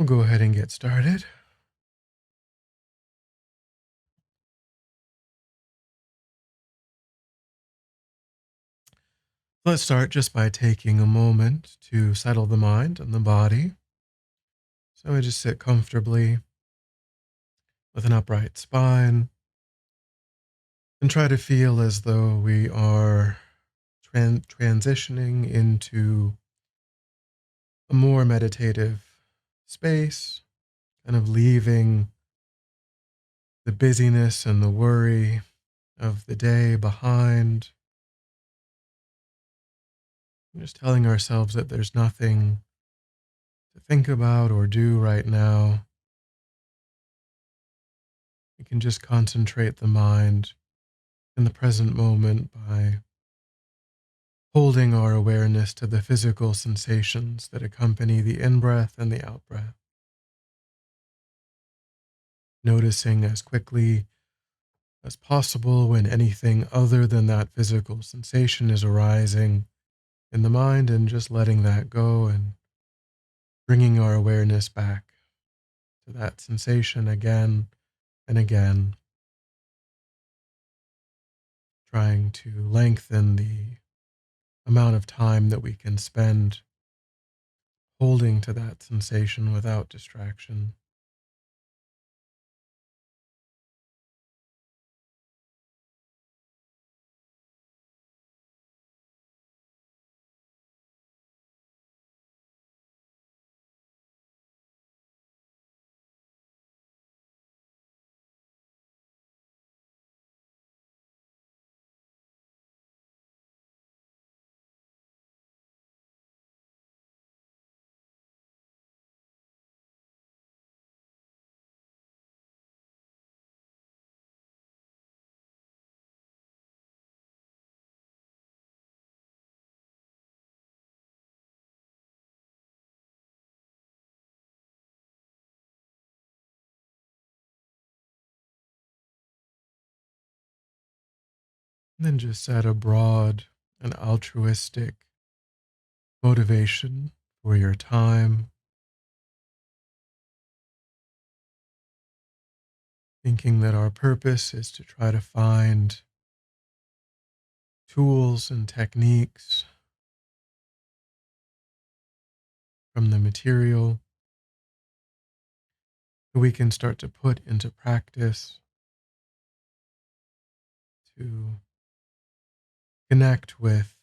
We'll go ahead and get started. Let's start just by taking a moment to settle the mind and the body. So we just sit comfortably with an upright spine and try to feel as though we are transitioning into a more meditative space, kind of leaving the busyness and the worry of the day behind. Just telling ourselves that there's nothing to think about or do right now. We can just concentrate the mind in the present moment by holding our awareness to the physical sensations that accompany the in-breath and the out-breath. Noticing as quickly as possible when anything other than that physical sensation is arising in the mind, and just letting that go and bringing our awareness back to that sensation again and again, trying to lengthen the amount of time that we can spend holding to that sensation without distraction. And then just set a broad and altruistic motivation for your time, thinking that our purpose is to try to find tools and techniques from the material that we can start to put into practice to connect with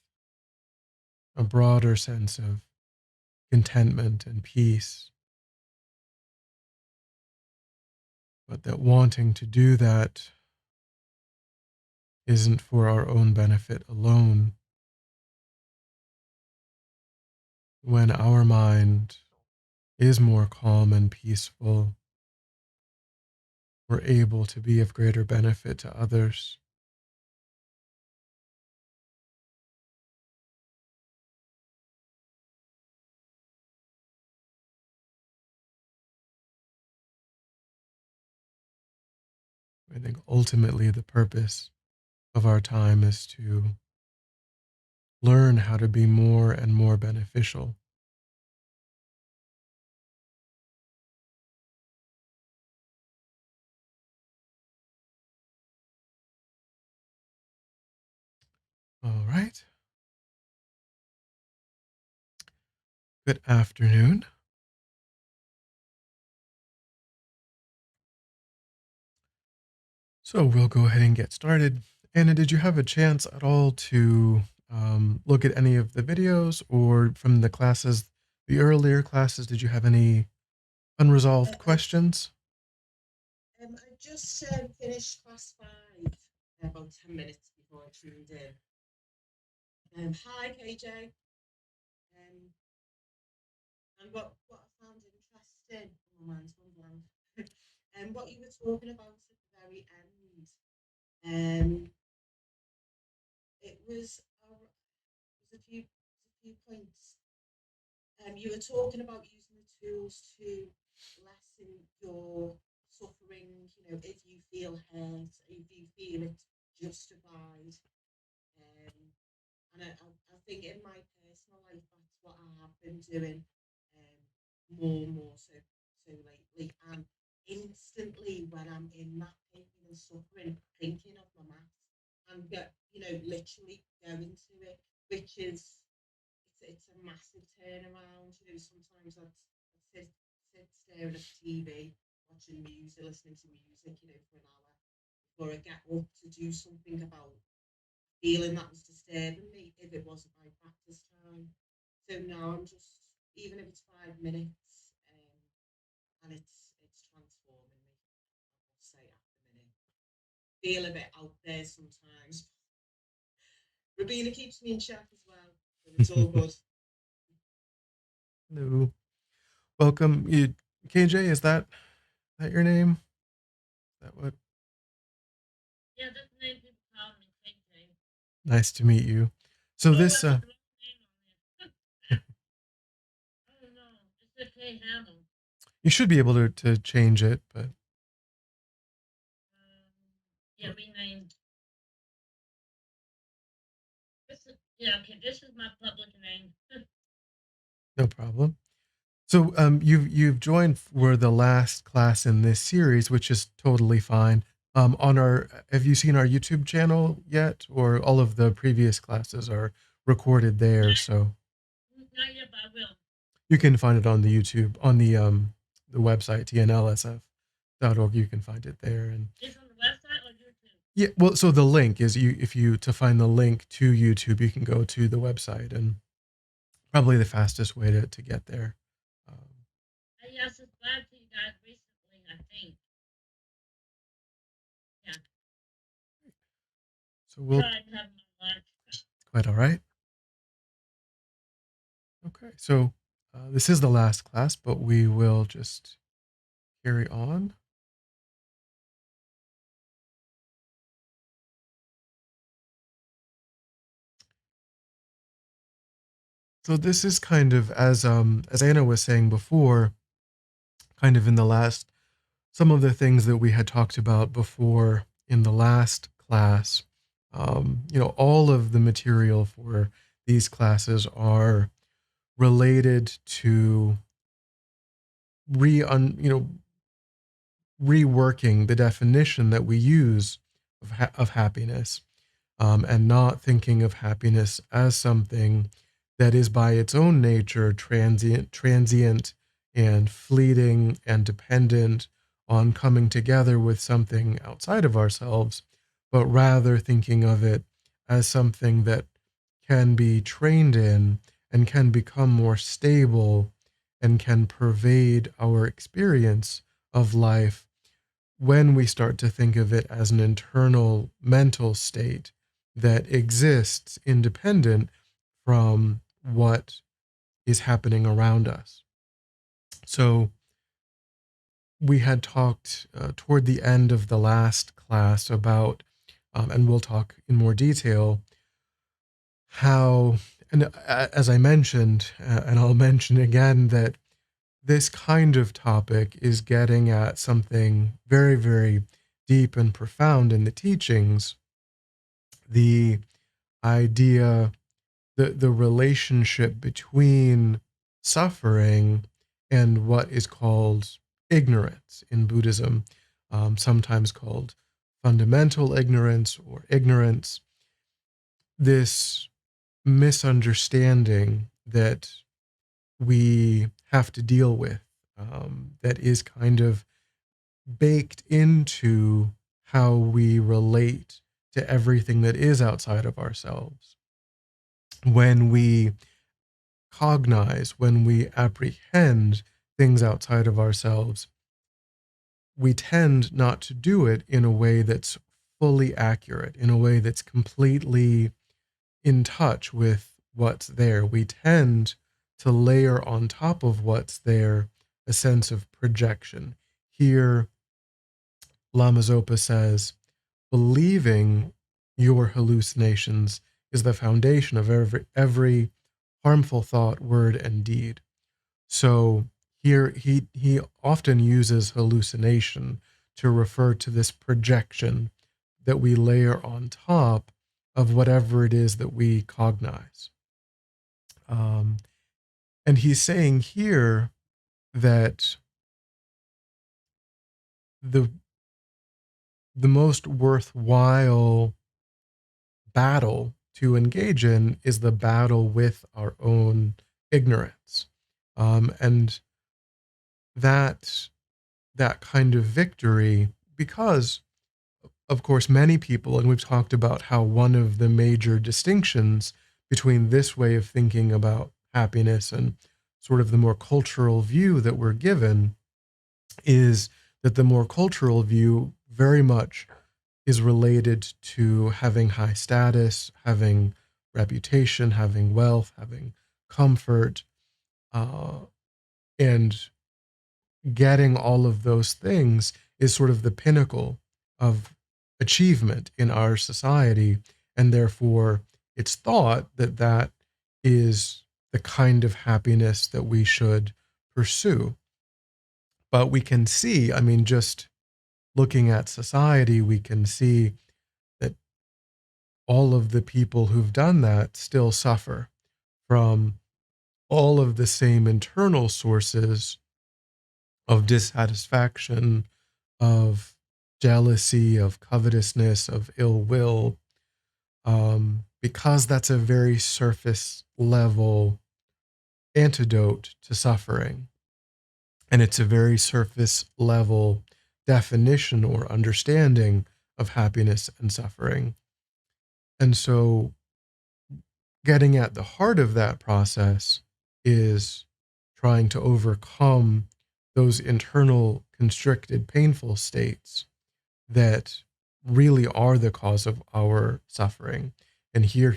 a broader sense of contentment and peace, but that wanting to do that isn't for our own benefit alone. When our mind is more calm and peaceful, we're able to be of greater benefit to others. I think ultimately the purpose of our time is to learn how to be more and more beneficial. All right. Good afternoon. So we'll go ahead and get started. Anna, did you have a chance at all to look at any of the videos, or from the classes, the earlier classes, did you have any unresolved questions? I just finished class 5 about 10 minutes before I tuned in. Hi, KJ. Um, and what I found interesting, oh, my mind's gone blank. And what you were talking about at the very end, um, it was a few points. You were talking about using the tools to lessen your suffering. You know, if you feel hurt, if you feel it's justified. And I think in my personal life, that's what I have been doing more and more so. to lately. And instantly, when I'm in that pain and suffering, thinking of my maths and get, literally going to it, which is it's a massive turnaround. Sometimes I'd sit staring at TV, watching music, listening to music, for an hour before I get up to do something about feeling that was disturbing me if it wasn't my practice time. So now I'm just, even if it's 5 minutes, and it's transforming me. I must say, at the minute, feel a bit out there sometimes. Rabina keeps me in check as well, so it's all good. Hello. Welcome. KJ, is that your name? Is that what? Yeah, that's the name people call me, KJ. Nice to meet you. So this I don't know. It's a K handle. you should be able to change it, but Yeah, rename. Okay, this is my public name. no problem. So you've joined for the last class in this series, which is totally fine. Have you seen our YouTube channel yet, or all of the previous classes are recorded there? So Not yet, but I will. you can find it on the YouTube on the website tnlsf.org. You can find it there, and It's on the website or YouTube? yeah. Well, so the link is if you to find the link to YouTube, you can go to the website, and probably the fastest way to get there. I subscribed to you guys recently, I think. Yeah. So we'll Tried having my lunch. quite all right. Okay, so this is the last class, but we will just carry on. So this is kind of as Anna was saying before, kind of in the last, some of the things that we had talked about before in the last class. All of the material for these classes are related to reworking the definition that we use of happiness, and not thinking of happiness as something that is by its own nature transient and fleeting and dependent on coming together with something outside of ourselves, but rather thinking of it as something that can be trained in and can become more stable and can pervade our experience of life when we start to think of it as an internal mental state that exists independent from what is happening around us. So we had talked toward the end of the last class about, and we'll talk in more detail, how, and as I mentioned, and I'll mention again, that this kind of topic is getting at something very, very deep and profound in the teachings. The idea, the relationship between suffering and what is called ignorance in Buddhism, sometimes called fundamental ignorance or ignorance. This misunderstanding that we have to deal with, that is kind of baked into how we relate to everything that is outside of ourselves. When we cognize, when we apprehend things outside of ourselves, we tend not to do it in a way that's fully accurate, in a way that's completely in touch with what's there. We tend to layer on top of what's there a sense of projection. Here, Lama Zopa says, believing your hallucinations is the foundation of every harmful thought, word, and deed. So here he often uses hallucination to refer to this projection that we layer on top of whatever it is that we cognize. And he's saying here that the the most worthwhile battle to engage in is the battle with our own ignorance. And that that kind of victory, because of course many people, and we've talked about how one of the major distinctions between this way of thinking about happiness and sort of the more cultural view that we're given is that the more cultural view very much is related to having high status, having reputation, having wealth, having comfort, uh, and getting all of those things is sort of the pinnacle of achievement in our society. And therefore, it's thought that that is the kind of happiness that we should pursue. But we can see, I mean, just looking at society, we can see that all of the people who've done that still suffer from all of the same internal sources of dissatisfaction, of jealousy, of covetousness, of ill will, because that's a very surface level antidote to suffering. And it's a very surface level definition or understanding of happiness and suffering. And so, getting at the heart of that process is trying to overcome those internal constricted, painful states that really are the cause of our suffering. And here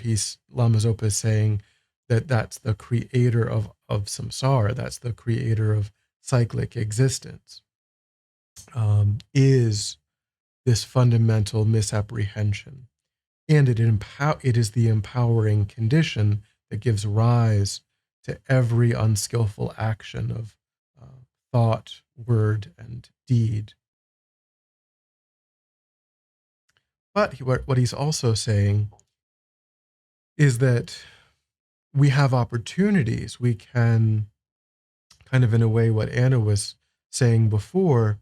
Lama Zopa is saying that that's the creator of samsara, that's the creator of cyclic existence, is this fundamental misapprehension. And it is the empowering condition that gives rise to every unskillful action of thought, word, and deed. But what he's also saying is that we have opportunities. We can, kind of in a way, what Anna was saying before,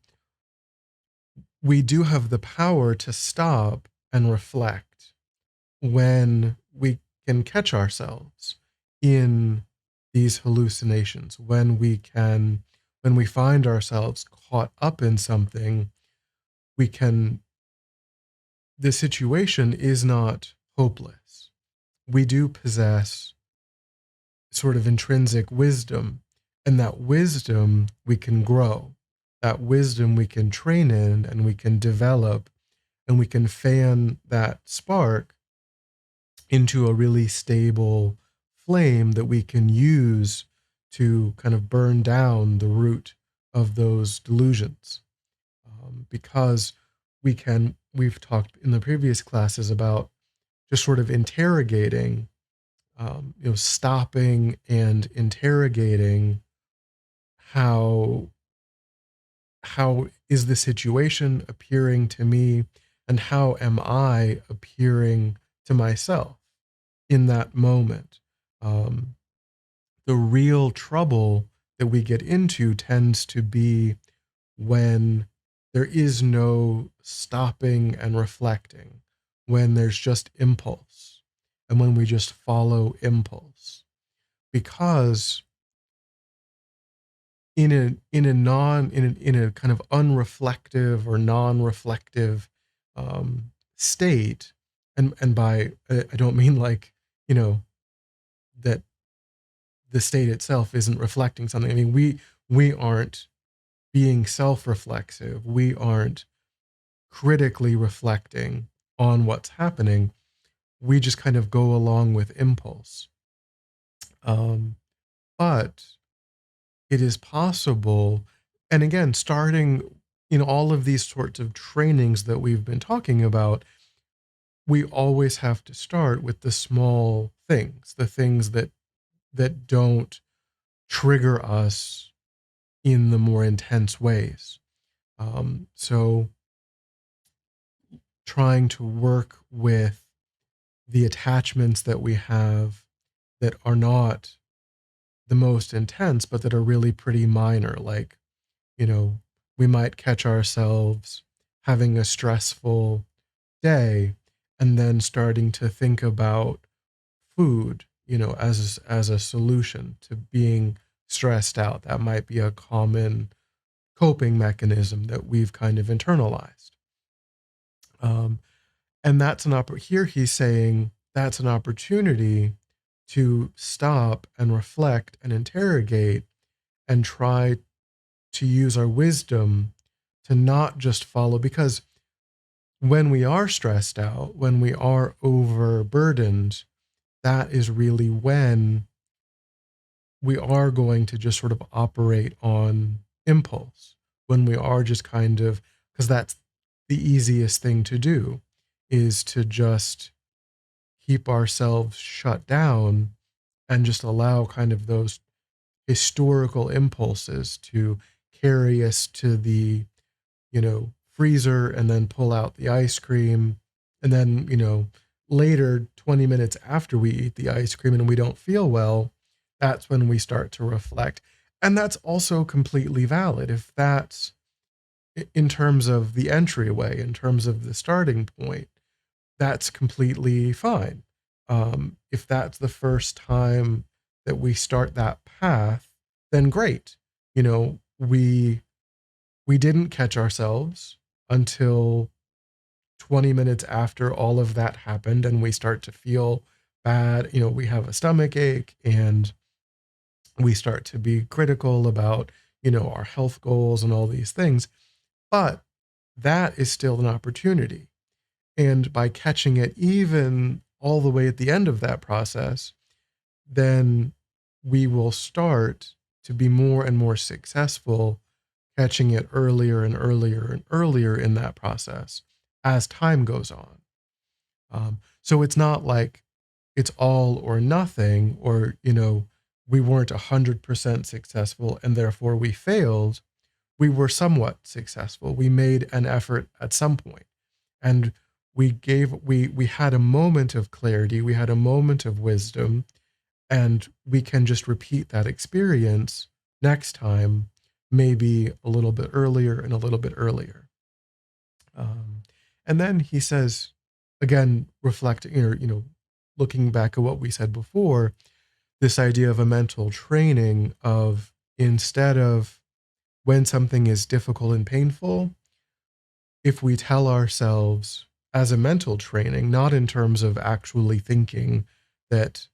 we do have the power to stop and reflect when we can catch ourselves in these hallucinations, when we find ourselves caught up in something, the situation is not hopeless. We do possess sort of intrinsic wisdom, and that wisdom we can grow. That wisdom we can train in and we can develop, and we can fan that spark into a really stable flame that we can use to kind of burn down the root of those delusions. Because we've talked in the previous classes about just sort of interrogating, stopping and interrogating how is the situation appearing to me, and how am I appearing to myself in that moment. The real trouble that we get into tends to be when there is no stopping and reflecting, when there's just impulse, and when we just follow impulse. Because in a kind of unreflective or non-reflective state, and by I don't mean like, that the state itself isn't reflecting something. I mean, we aren't being self-reflexive. We aren't critically reflecting on what's happening. We just kind of go along with impulse. But it is possible, and again, starting in all of these sorts of trainings that we've been talking about, we always have to start with the small things, the things that don't trigger us in the more intense ways. So trying to work with the attachments that we have that are not the most intense, but that are really pretty minor, like, we might catch ourselves having a stressful day and then starting to think about food, as a solution to being stressed out. That might be a common coping mechanism that we've kind of internalized. And that's here he's saying that's an opportunity to stop and reflect and interrogate and try to use our wisdom to not just follow, because when we are stressed out, when we are overburdened, that is really when we are going to just sort of operate on impulse, when we are just kind of, because that's the easiest thing to do, is to just keep ourselves shut down and just allow kind of those historical impulses to carry us to the, freezer and then pull out the ice cream. And then, later, 20 minutes after we eat the ice cream and we don't feel well, that's when we start to reflect. And that's also completely valid. If that's in terms of the entryway, in terms of the starting point, that's completely fine. If that's the first time that we start that path, then great. We didn't catch ourselves until 20 minutes after all of that happened, and we start to feel bad. We have a stomach ache, and we start to be critical about, our health goals and all these things. But that is still an opportunity. And by catching it even all the way at the end of that process, then we will start to be more and more successful catching it earlier and earlier and earlier in that process as time goes on. So it's not like it's all or nothing, or, we weren't 100% successful and therefore we failed. We were somewhat successful. We made an effort at some point, and we had a moment of clarity, we had a moment of wisdom, and we can just repeat that experience next time, maybe a little bit earlier and a little bit earlier. And then he says, again, reflecting, or, looking back at what we said before, this idea of a mental training of, instead of when something is difficult and painful, if we tell ourselves as a mental training, not in terms of actually thinking that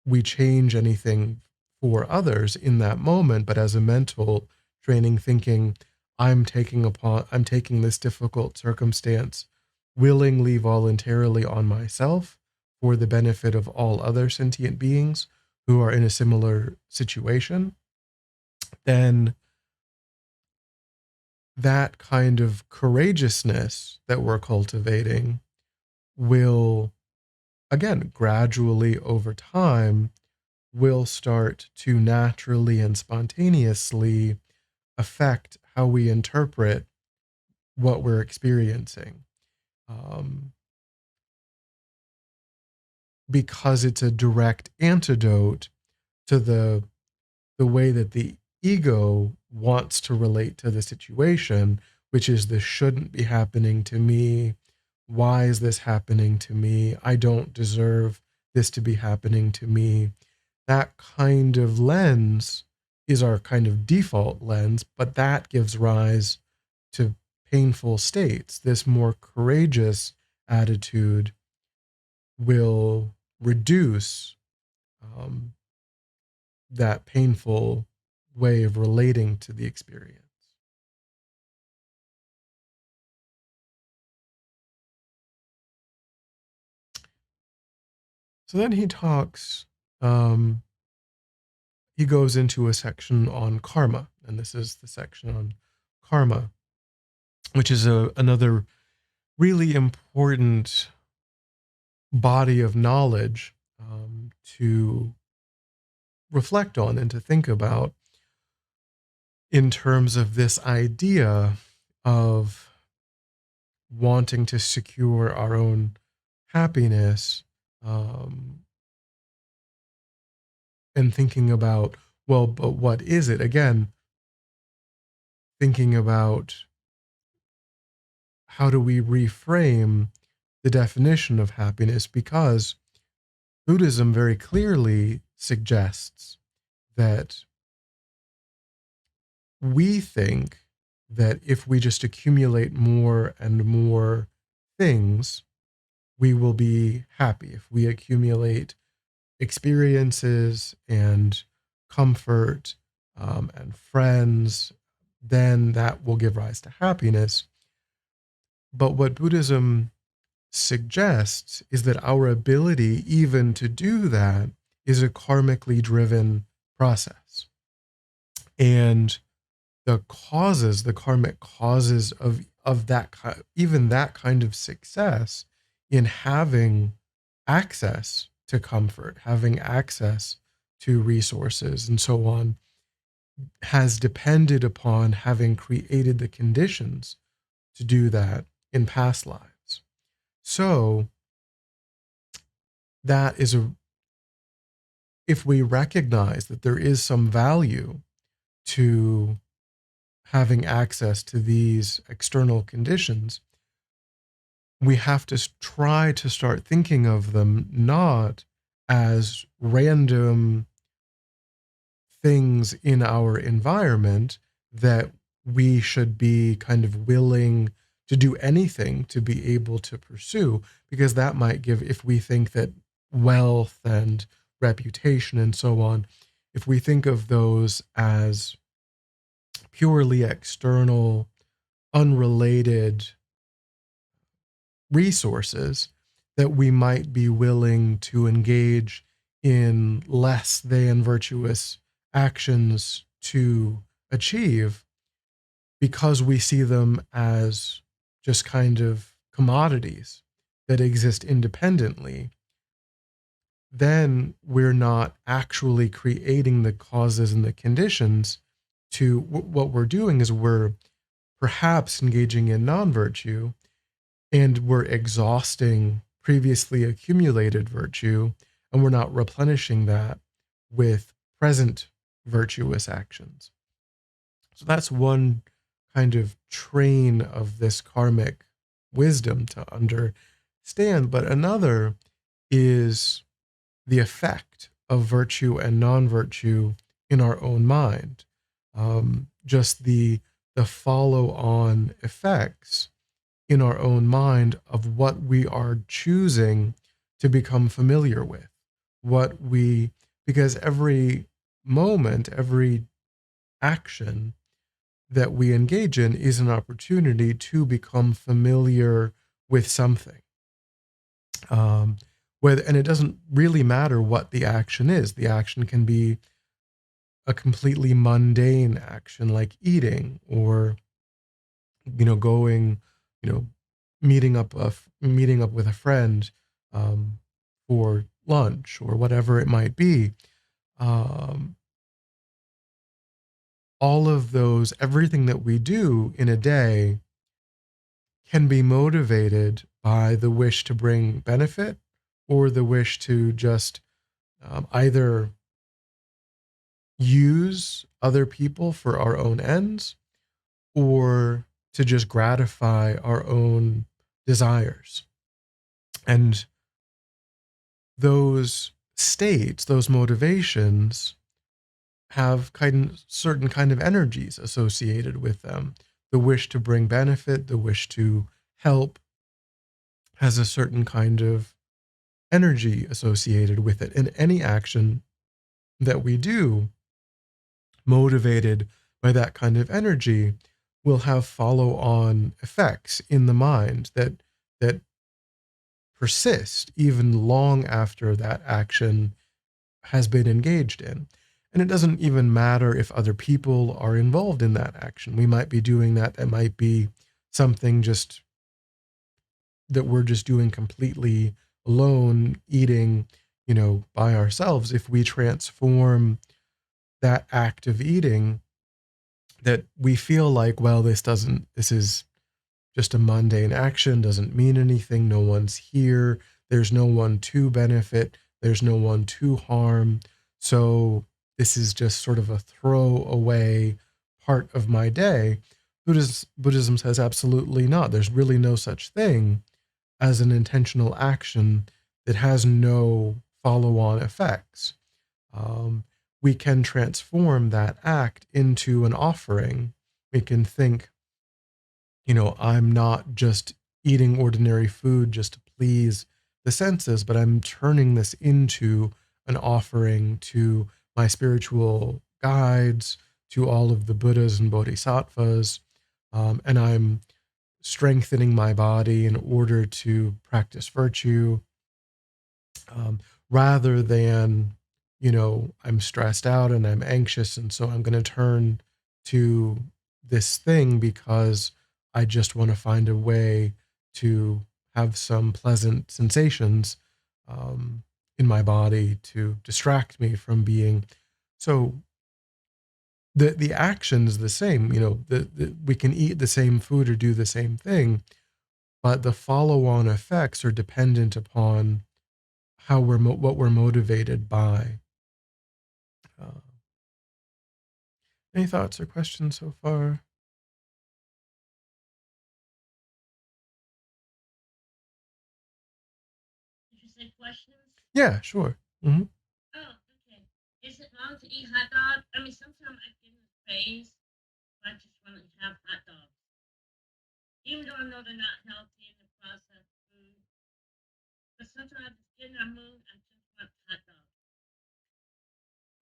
we change anything for others in that moment, but as a mental training, thinking, I'm taking this difficult circumstance willingly, voluntarily on myself for the benefit of all other sentient beings who are in a similar situation, then that kind of courageousness that we're cultivating will, again, gradually over time, will start to naturally and spontaneously affect how we interpret what we're experiencing. Because it's a direct antidote to the way that the ego wants to relate to the situation, which is, this shouldn't be happening to me. Why is this happening to me? I don't deserve this to be happening to me. That kind of lens is our kind of default lens, but that gives rise to painful states. This more courageous attitude will reduce that painful way of relating to the experience. So then he talks, he goes into a section on karma, and this is the section on karma, which is another really important body of knowledge to reflect on and to think about, in terms of this idea of wanting to secure our own happiness, and thinking about, well, but what is it? Again, thinking about how do we reframe the definition of happiness, because Buddhism very clearly suggests that we think that if we just accumulate more and more things, we will be happy. If we accumulate experiences and comfort and friends, then that will give rise to happiness. But what Buddhism suggests is that our ability even to do that is a karmically driven process. And the karmic causes of that, even that kind of success in having access to comfort, having access to resources, and so on, has depended upon having created the conditions to do that in past lives. So that is if we recognize that there is some value to having access to these external conditions, we have to try to start thinking of them not as random things in our environment that we should be kind of willing to do anything to be able to pursue, because that might give, if we think that wealth and reputation and so on, if we think of those as purely external, unrelated resources, that we might be willing to engage in less than virtuous actions to achieve, because we see them as just kind of commodities that exist independently, then we're not actually creating the causes and the conditions to what we're doing is we're perhaps engaging in non-virtue, and we're exhausting previously accumulated virtue, and we're not replenishing that with present virtuous actions. So that's one kind of train of this karmic wisdom to understand. But another is the effect of virtue and non-virtue in our own mind. Just the follow-on effects in our own mind of what we are choosing to become familiar with. Because every moment, every action that we engage in is an opportunity to become familiar with something. And it doesn't really matter what the action is. The action can be a completely mundane action like eating, or going, meeting up with a friend for lunch, or whatever it might be. All of those, everything that we do in a day can be motivated by the wish to bring benefit, or the wish to just either use other people for our own ends, or to just gratify our own desires. And those states, those motivations, have certain kind of energies associated with them. The wish to bring benefit, the wish to help, has a certain kind of energy associated with it. And any action that we do motivated by that kind of energy will have follow-on effects in the mind that persist even long after that action has been engaged in. And it doesn't even matter if other people are involved in that action. We might be doing that. That might be something just that we're just doing completely alone, eating, by ourselves. If we transform that act of eating, that we feel like, well, this is just a mundane action, doesn't mean anything. No one's here. There's no one to benefit. There's no one to harm. So this is just sort of a throwaway part of my day. Buddhism says absolutely not. There's really no such thing as an intentional action that has no follow-on effects. Um, we can transform that act into an offering. We can think, I'm not just eating ordinary food just to please the senses, but I'm turning this into an offering to my spiritual guides, to all of the Buddhas and Bodhisattvas, and I'm strengthening my body in order to practice virtue, um, rather than, I'm stressed out and I'm anxious, and so I'm going to turn to this thing because I just want to find a way to have some pleasant sensations um, in my body to distract me from being. So the action's the same. We can eat the same food or do the same thing, but the follow-on effects are dependent upon how what we're motivated by. Uh, any thoughts or questions so far? Did you say questions? Yeah, sure. Mm-hmm. Oh, okay. Is it wrong to eat hot dog? I mean, sometimes I get in the phase where I just want to have hot dogs. Even though I know they're not healthy and they're processed food. But sometimes I just get in that mood, I just want hot dogs.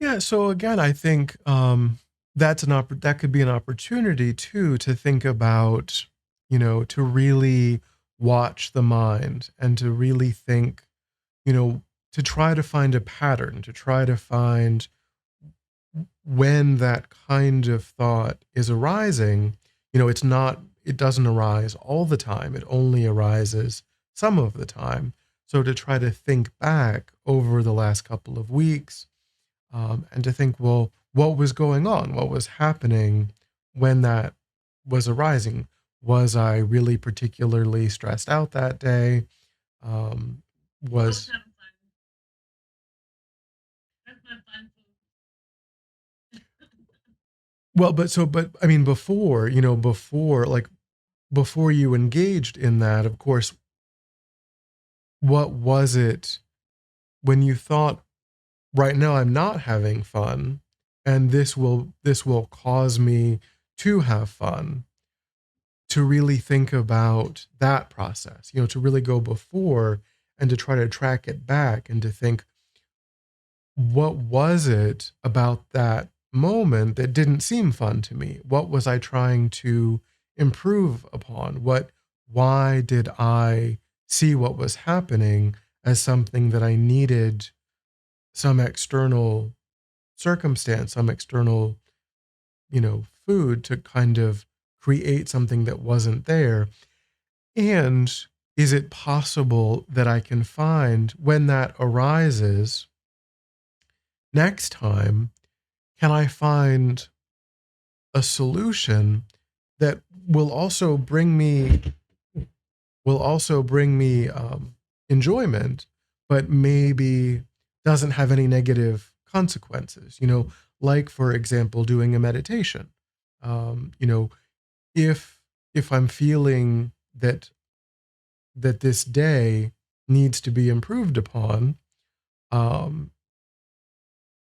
Yeah. So again, I think that could be an opportunity too to think about, to really watch the mind and to really think, to try to find a pattern, to try to find when that kind of thought is arising. It doesn't arise all the time. It only arises some of the time. So to try to think back over the last couple of weeks, and to think, well, what was going on? What was happening when that was arising? Was I really particularly stressed out that day? I was Was having fun. That's my fun food. Well, but I mean, before you engaged in that, of course, what was it when you thought, right now I'm not having fun, and this will cause me to have fun, to really think about that process, to really go before and to try to track it back and to think, what was it about that moment that didn't seem fun to me? What was I trying to improve upon? Why did I see what was happening as something that I needed some external circumstance, some external, food to kind of create something that wasn't there? And is it possible that I can find, when that arises next time, can I find a solution that will also bring me enjoyment, but maybe doesn't have any negative consequences? Like, for example, doing a meditation. You know, if I'm feeling that this day needs to be improved upon, um,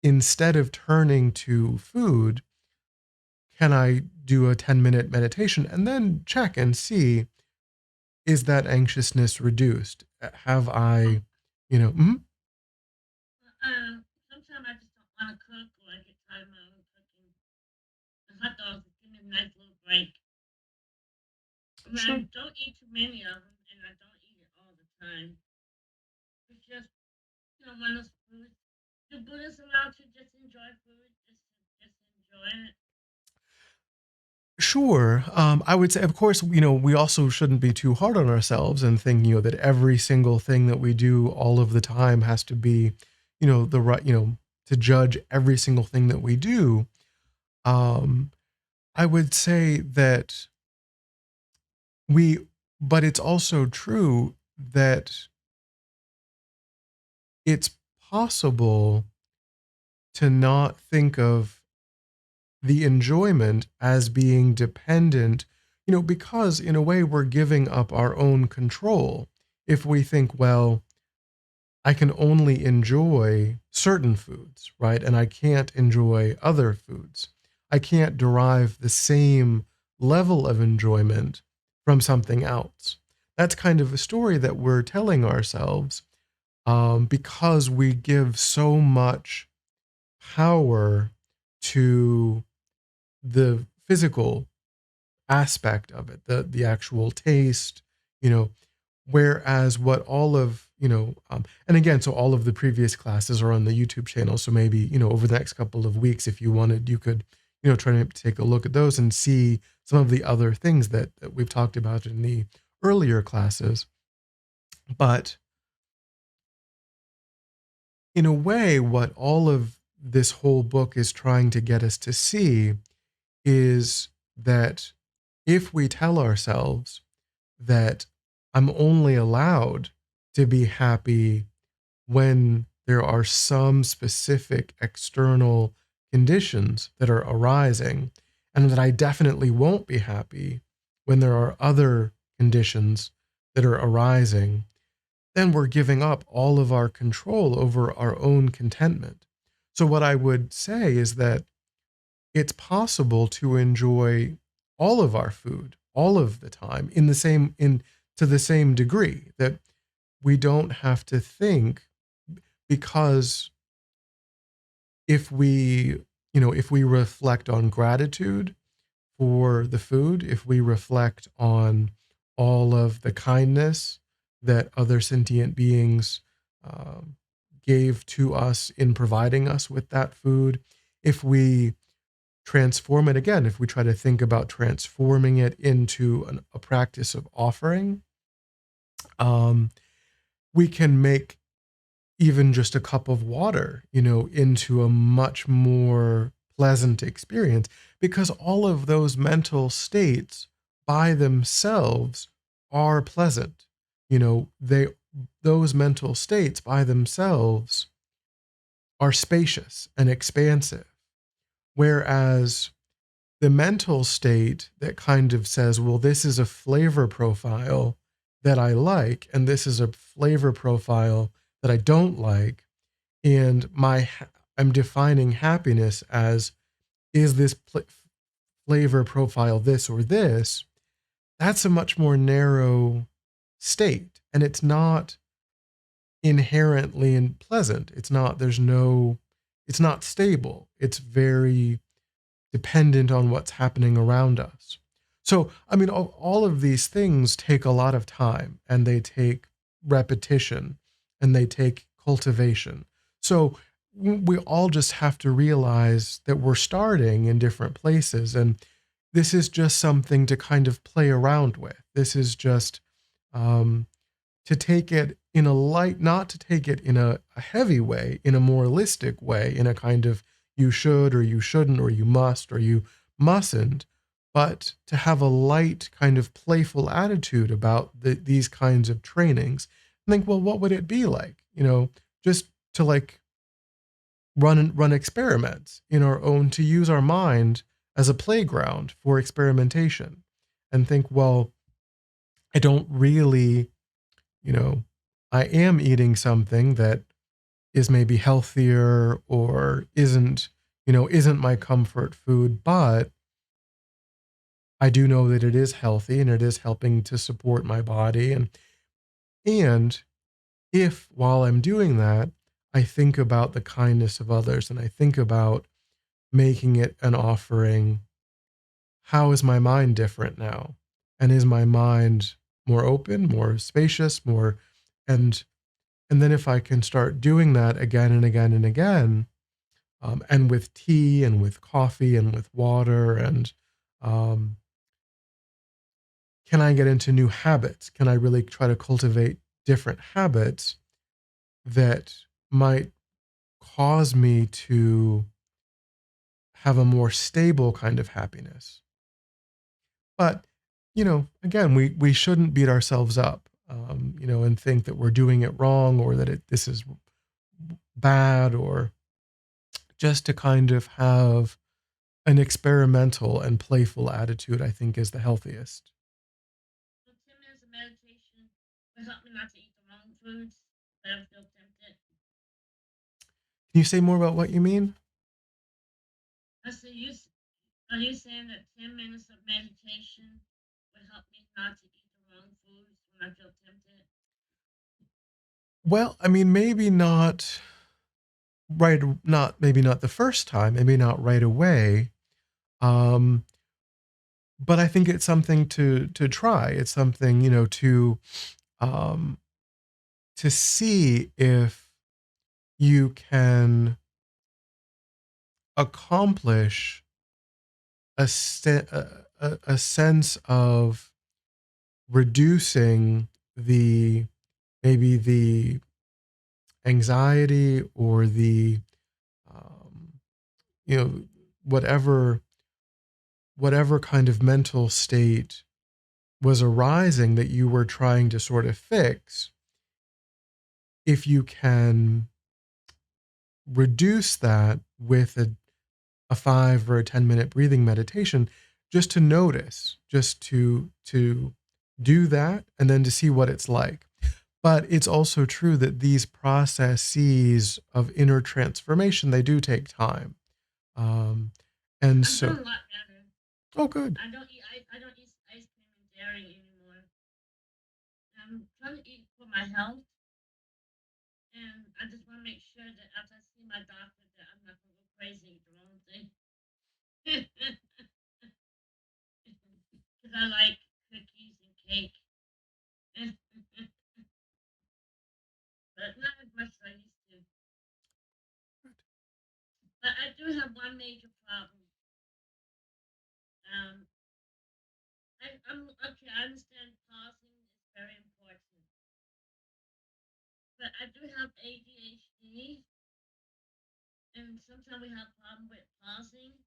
instead of turning to food, can I do a 10-minute meditation and then check and see, is that anxiousness reduced? Have I, mhm. Sometimes I just don't want to cook or I get tired of my own cooking. The hot dogs give me a nice little break. I mean, Sure. I don't eat too many of them and I don't eat it all the time. It's just, one of those foods. Do Buddhists allow to just enjoy food? Just enjoy it? Sure. I would say, of course, we also shouldn't be too hard on ourselves and think, that every single thing that we do all of the time has to be, the right, to judge every single thing that we do. Um, I would say that we, but it's also true that it's possible to not think of the enjoyment as being dependent, because in a way we're giving up our own control. If we think, well, I can only enjoy certain foods, right? And I can't enjoy other foods. I can't derive the same level of enjoyment from something else. That's kind of a story that we're telling ourselves, because we give so much power to the physical aspect of it, the actual taste, you know, whereas what all of, and again, so all of the previous classes are on the YouTube channel. So maybe, over the next couple of weeks, if you wanted, you could, try to take a look at those and see some of the other things that we've talked about in the earlier classes. But in a way, what all of this whole book is trying to get us to see is that if we tell ourselves that I'm only allowed to be happy when there are some specific external conditions that are arising, and that I definitely won't be happy when there are other conditions that are arising, then we're giving up all of our control over our own contentment. So, what I would say is that it's possible to enjoy all of our food all of the time to the same degree, that we don't have to think, because if we reflect on gratitude for the food, if we reflect on all of the kindness that other sentient beings gave to us in providing us with that food, if we transform it again, if we try to think about transforming it into a practice of offering, we can make even just a cup of water, into a much more pleasant experience, because all of those mental states by themselves are pleasant. Those mental states by themselves are spacious and expansive. Whereas the mental state that kind of says, well, this is a flavor profile that I like, and this is a flavor profile that I don't like, and I'm defining happiness as, is this flavor profile this or this? That's a much more narrow state, and it's not inherently pleasant. It's not stable. It's very dependent on what's happening around us. So, I mean, all of these things take a lot of time, and they take repetition, and they take cultivation. So we all just have to realize that we're starting in different places, and this is just something to kind of play around with. This is just to take it in a light, not to take it in a heavy way, in a moralistic way, in a kind of you should or you shouldn't or you must or you mustn't, but to have a light kind of playful attitude about these kinds of trainings. And think, well, what would it be like? Just to like run experiments in our own, to use our mind as a playground for experimentation, and think, well, I don't really, I am eating something that is maybe healthier or isn't my comfort food, but I do know that it is healthy and it is helping to support my body. And if while I'm doing that, I think about the kindness of others and I think about making it an offering, how is my mind different now? And is my mind more open, more spacious, and and then if I can start doing that again and again and again, and with tea and with coffee and with water, and um, can I get into new habits? Can I really try to cultivate different habits that might cause me to have a more stable kind of happiness? But, again, we shouldn't beat ourselves up, and think that we're doing it wrong, or that this is bad, or just to kind of have an experimental and playful attitude, I think, is the healthiest. So 10 minutes of meditation will help me not to eat the wrong foods that I feel tempted. Can you say more about what you mean? I said, are you saying that 10 minutes of meditation will help me not to eat the wrong foods when I feel tempted? Well, I mean, maybe not right, not maybe not the first time, maybe not right away. Um, but I think it's something to try. It's something, um, to see if you can accomplish a sense of reducing the maybe the anxiety or the um, you know whatever whatever kind of mental state was arising that you were trying to sort of fix. If you can reduce that with a 5 or a 10-minute breathing meditation, just to notice, just to do that and then to see what it's like. But it's also true that these processes of inner transformation, they do take time. Um, and I'm so, doing a lot better. oh, good. I don't eat ice cream and dairy anymore. I'm trying to eat for my health, and I just want to make sure that after I see my doctor that I'm not going to go crazy with the wrong thing. Because I like cookies and cake, but not as much as I used to. But I do have one major problem. Um, I'm okay. I understand pausing is very important, but I do have ADHD, and sometimes we have problem with pausing.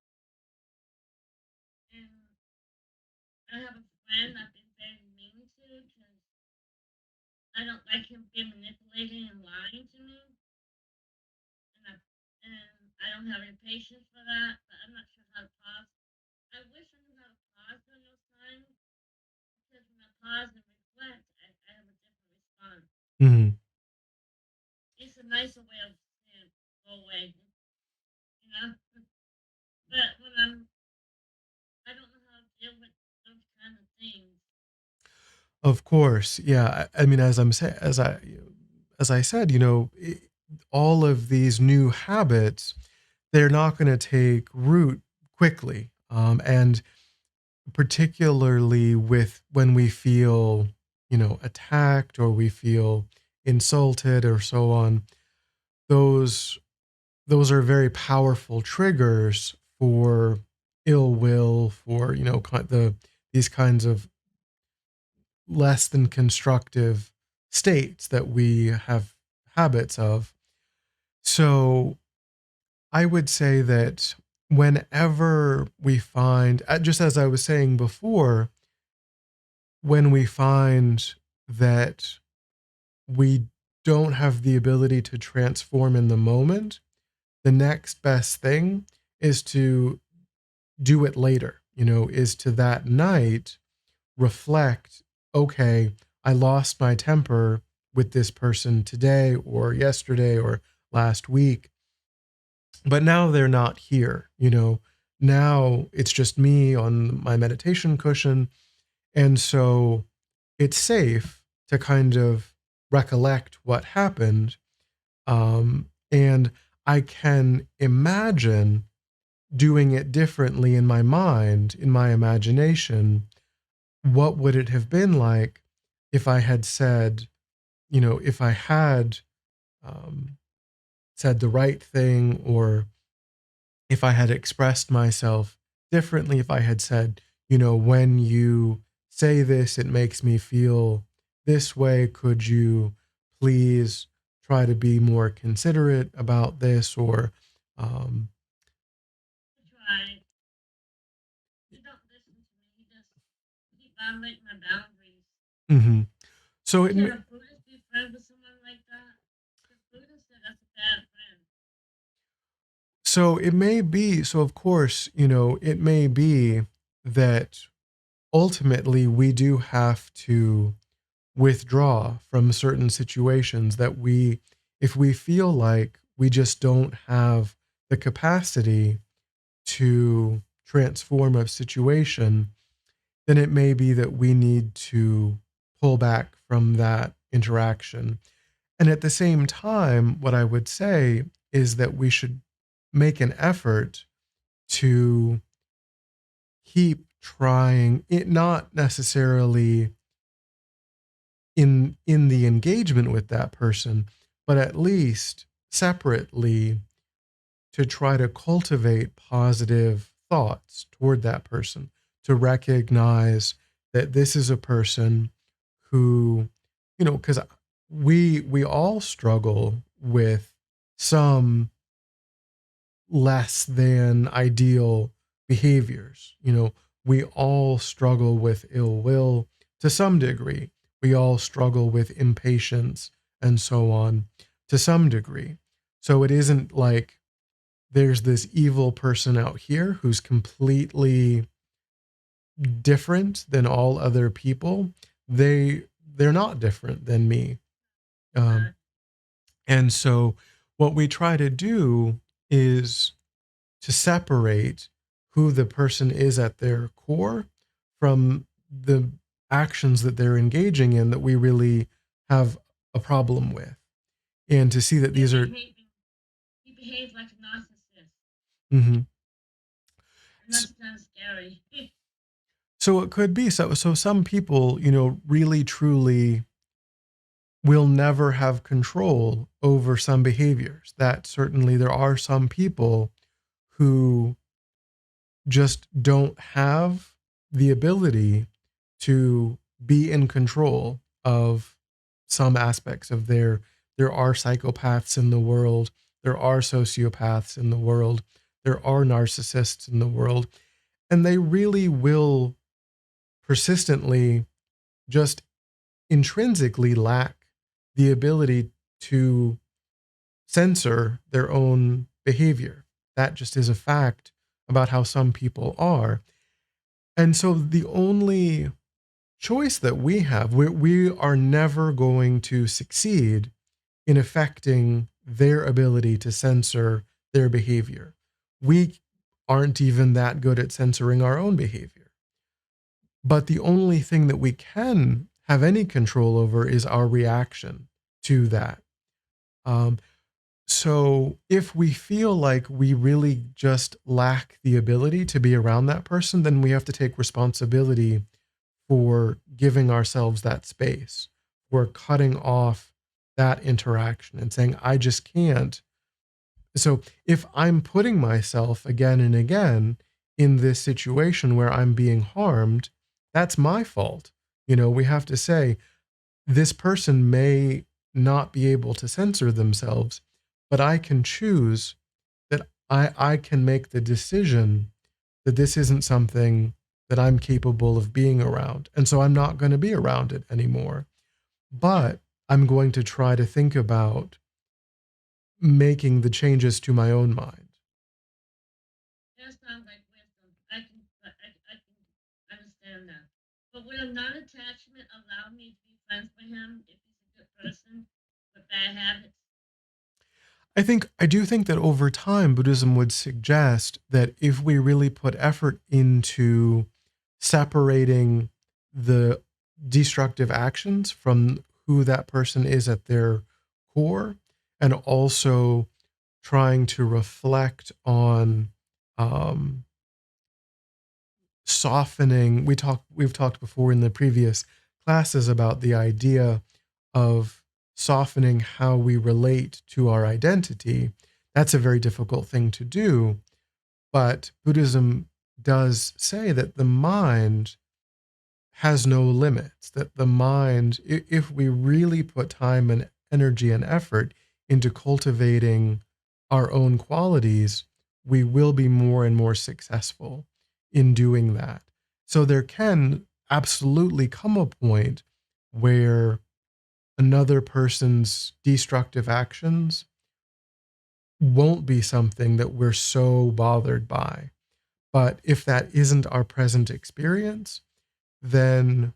And I have a friend I've been very mean to because I don't like him being manipulating and lying to me, and I don't have any patience for that. But I'm not sure how to pause. I wish I knew how to pause during those times because when I pause and reflect, I have a different response. Mm-hmm. It's a nicer way of saying go away, you know. But when I don't know how to deal with those kind of things. Of course, yeah. I mean, as I said, all of these new habits, they're not going to take root quickly, and particularly with when we feel, attacked or we feel insulted or so on. Those those are very powerful triggers for ill will, for these kinds of less than constructive states that we have habits of. So I would say that whenever we find, just as I was saying before, when we find that we don't have the ability to transform in the moment, the next best thing is to do it later, is to that night reflect, okay, I lost my temper with this person today or yesterday or last week, but now they're not here, now it's just me on my meditation cushion. And so it's safe to kind of recollect what happened. And I can imagine doing it differently in my mind, in my imagination. What would it have been like if I had said, if I had um, said the right thing, or if I had expressed myself differently, if I had said, when you say this, it makes me feel this way. Could you please try to be more considerate about this? Or, um, I try. He don't listen to me. He violate my boundaries. mhm. so it, Can a Buddhist be friends with someone like that? Because Buddha said that's a bad friend. So it may be, so of course, it may be that ultimately we do have to withdraw from certain situations that if we feel like we just don't have the capacity to transform a situation, then it may be that we need to pull back from that interaction. And at the same time, what I would say is that we should make an effort to keep trying it, not necessarily in the engagement with that person, but at least separately to try to cultivate positive thoughts toward that person, to recognize that this is a person who, because we all struggle with some less than ideal behaviors. We all struggle with ill will to some degree. We all struggle with impatience and so on to some degree. So it isn't like there's this evil person out here who's completely different than all other people. They're not different than me. And so what we try to do is to separate who the person is at their core from the actions that they're engaging in that we really have a problem with. And to see that these are. He behaves like a narcissist. Mm-hmm. And that's kind of scary. So it could be so some people, really truly will never have control over some behaviors. That certainly there are some people who just don't have the ability to be in control of some aspects of there are psychopaths in the world, there are sociopaths in the world, there are narcissists in the world, and they really will persistently just intrinsically lack the ability to censor their own behavior. That just is a fact about how some people are. And so the only choice that we have, we are never going to succeed in affecting their ability to censor their behavior. We aren't even that good at censoring our own behavior. But the only thing that we can have any control over is our reaction to that. So if we feel like we really just lack the ability to be around that person, then we have to take responsibility for giving ourselves that space. We're cutting off that interaction and saying, I just can't. So if I'm putting myself again and again in this situation where I'm being harmed, that's my fault. We have to say, this person may not be able to censor themselves, but I can choose that I can make the decision that this isn't something that I'm capable of being around. And so I'm not going to be around it anymore. But I'm going to try to think about making the changes to my own mind. That sounds like wisdom. I can understand that. But will a non-attachment allow me to be friends with him if he's a good person with bad habits? I do think that over time, Buddhism would suggest that if we really put effort into separating the destructive actions from who that person is at their core, and also trying to reflect on softening. We've talked before in the previous classes about the idea of softening how we relate to our identity. That's a very difficult thing to do, but Buddhism does say that the mind has no limits, that the mind, if we really put time and energy and effort into cultivating our own qualities, we will be more and more successful in doing that. So there can absolutely come a point where another person's destructive actions won't be something that we're so bothered by. But if that isn't our present experience, then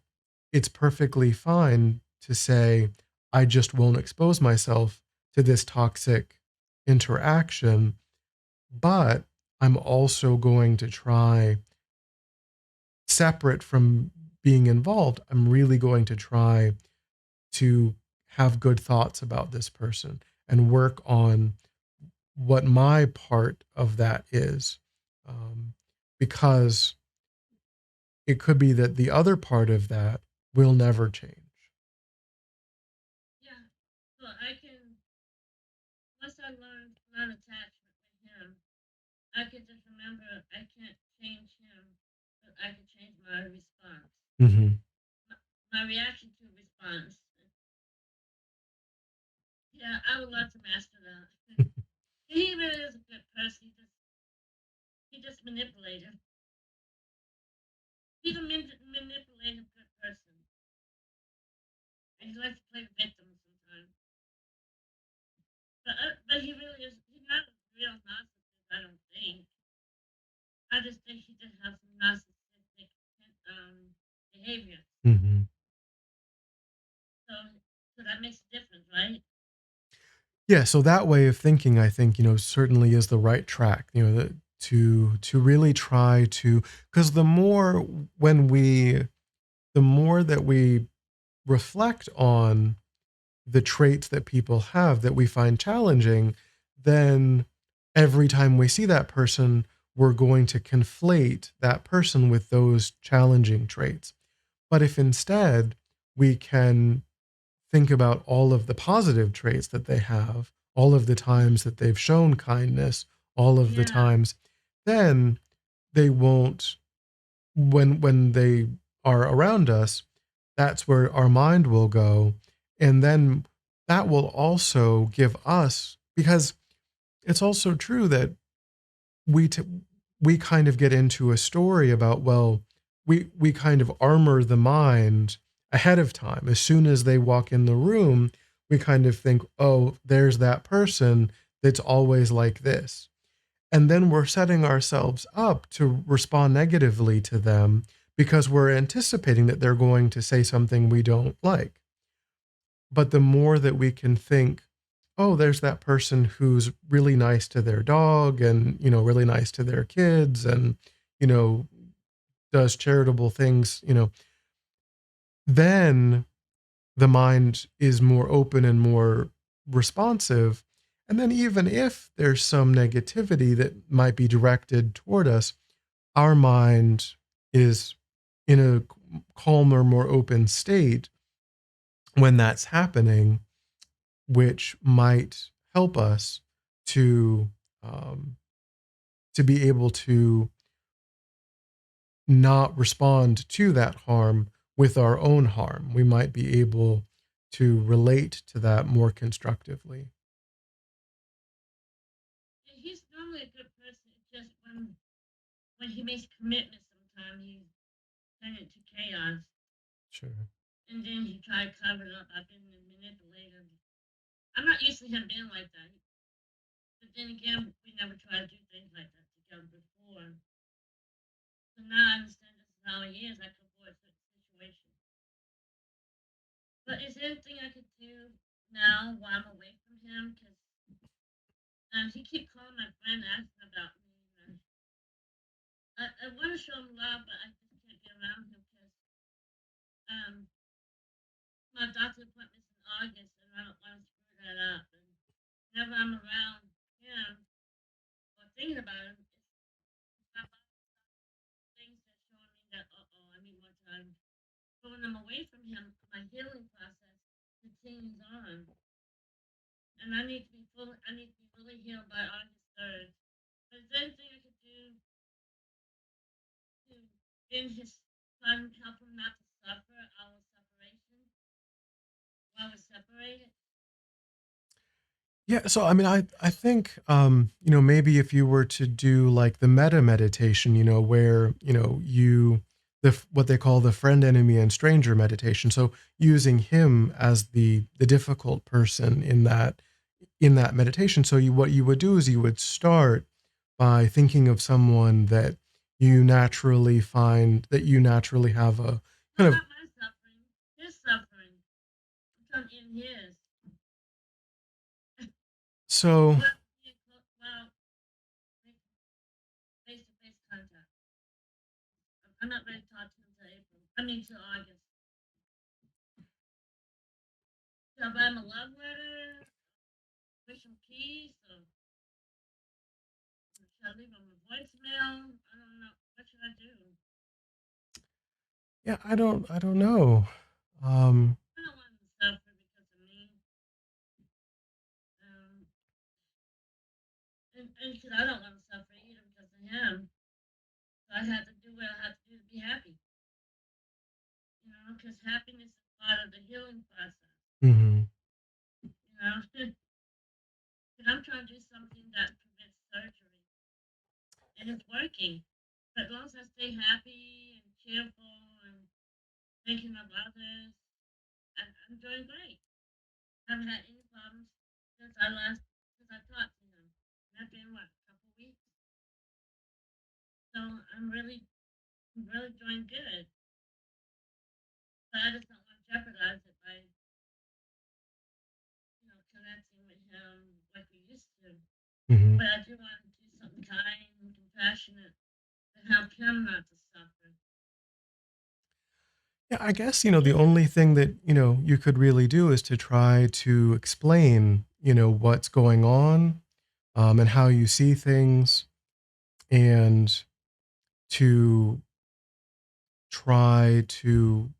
it's perfectly fine to say, I just won't expose myself to this toxic interaction, but I'm also going to try, separate from being involved, I'm really going to try to have good thoughts about this person and work on what my part of that is. Um, because it could be that the other part of that will never change. Yeah. So I can, once I learn non-attachment with him, I can just remember I can't change him, but I can change my response, Mm-hmm. my reaction to response. Yeah, I would love to master that. He really is a good person. He just manipulated. He's a manipulative good person. And he likes to play the victim sometimes. But he really is. He's not a real narcissist, I don't think. I just think he just has some narcissistic behavior. Mm-hmm. So, so that makes a difference, right? Yeah, so that way of thinking, I think, certainly is the right track. To really try to, because the more that we reflect on the traits that people have that we find challenging, then every time we see that person, we're going to conflate that person with those challenging traits. But if instead we can think about all of the positive traits that they have, all of the times that they've shown kindness, all of the Yeah. times, then they won't, when they are around us, that's where our mind will go. And then that will also give us, because it's also true that we t- we kind of get into a story about, well, we kind of armor the mind ahead of time. As soon as they walk in the room, we kind of think, oh, there's that person that's always like this. And then we're setting ourselves up to respond negatively to them because we're anticipating that they're going to say something we don't like. But the more that we can think, oh, there's that person who's really nice to their dog and, really nice to their kids and, you know, does charitable things, then the mind is more open and more responsive. And then even if there's some negativity that might be directed toward us, our mind is in a calmer, more open state when that's happening, which might help us to um, to be able to not respond to that harm with our own harm. We might be able to relate to that more constructively. Yeah, he's normally a good person. It's just when he makes commitments, sometimes he turns it to chaos, Sure. and then he try to cover it up. I've been manipulated. I'm not used to him being like that. But then again, we never tried to do things like that together before. So now I understand this is how he is. I can avoid such situations. But is there anything I could do now while I'm away from him? Because he keep calling my friend asking about me. And I want to show him love, but I just can't get around him because um, my doctor appointment's in August, and I don't want to screw that up. And whenever I'm around him or thinking about him, it's my things that showing me that, I need more time. But when I'm away from him, my healing process continues on. And I need to be full. I need to be really healed by August 3rd. But is there anything I could do to in his son help him not to suffer our separation while we're separated? Yeah, so I mean, I think maybe if you were to do like the meta meditation, where what they call the friend, enemy, and stranger meditation. So using him as the difficult person in that in that meditation. So what you would do is you would start by thinking of someone that you naturally find that you naturally have a No, kind of not my suffering. His suffering. I'm trying to end his. so Well, face-to-face contact. I'm not ready to talk to him until April. I mean, till August. Should I buy him a love letter? Wish him peace? Or should I leave him a voicemail? I don't know. What should I do? yeah, I don't know. um I don't want him to suffer because of me. Um, and because I don't want to suffer either because of him. So I had to do what I had to do to be happy. You know, because happiness is part of the healing process. mhm, You know, because I'm trying to do something that prevents surgery, and it's working. But as long as I stay happy and cheerful and thinking of others, I'm doing great. I haven't had any problems since I talked to him. And that's been what, a couple of weeks. So I'm really doing good. But I just don't want to jeopardize it by connecting with him like we used to. mhm. But I do want to do something kind and compassionate to help him not to suffer. Yeah, I guess, the only thing that, you could really do is to try to explain, what's going on, and how you see things, and to try to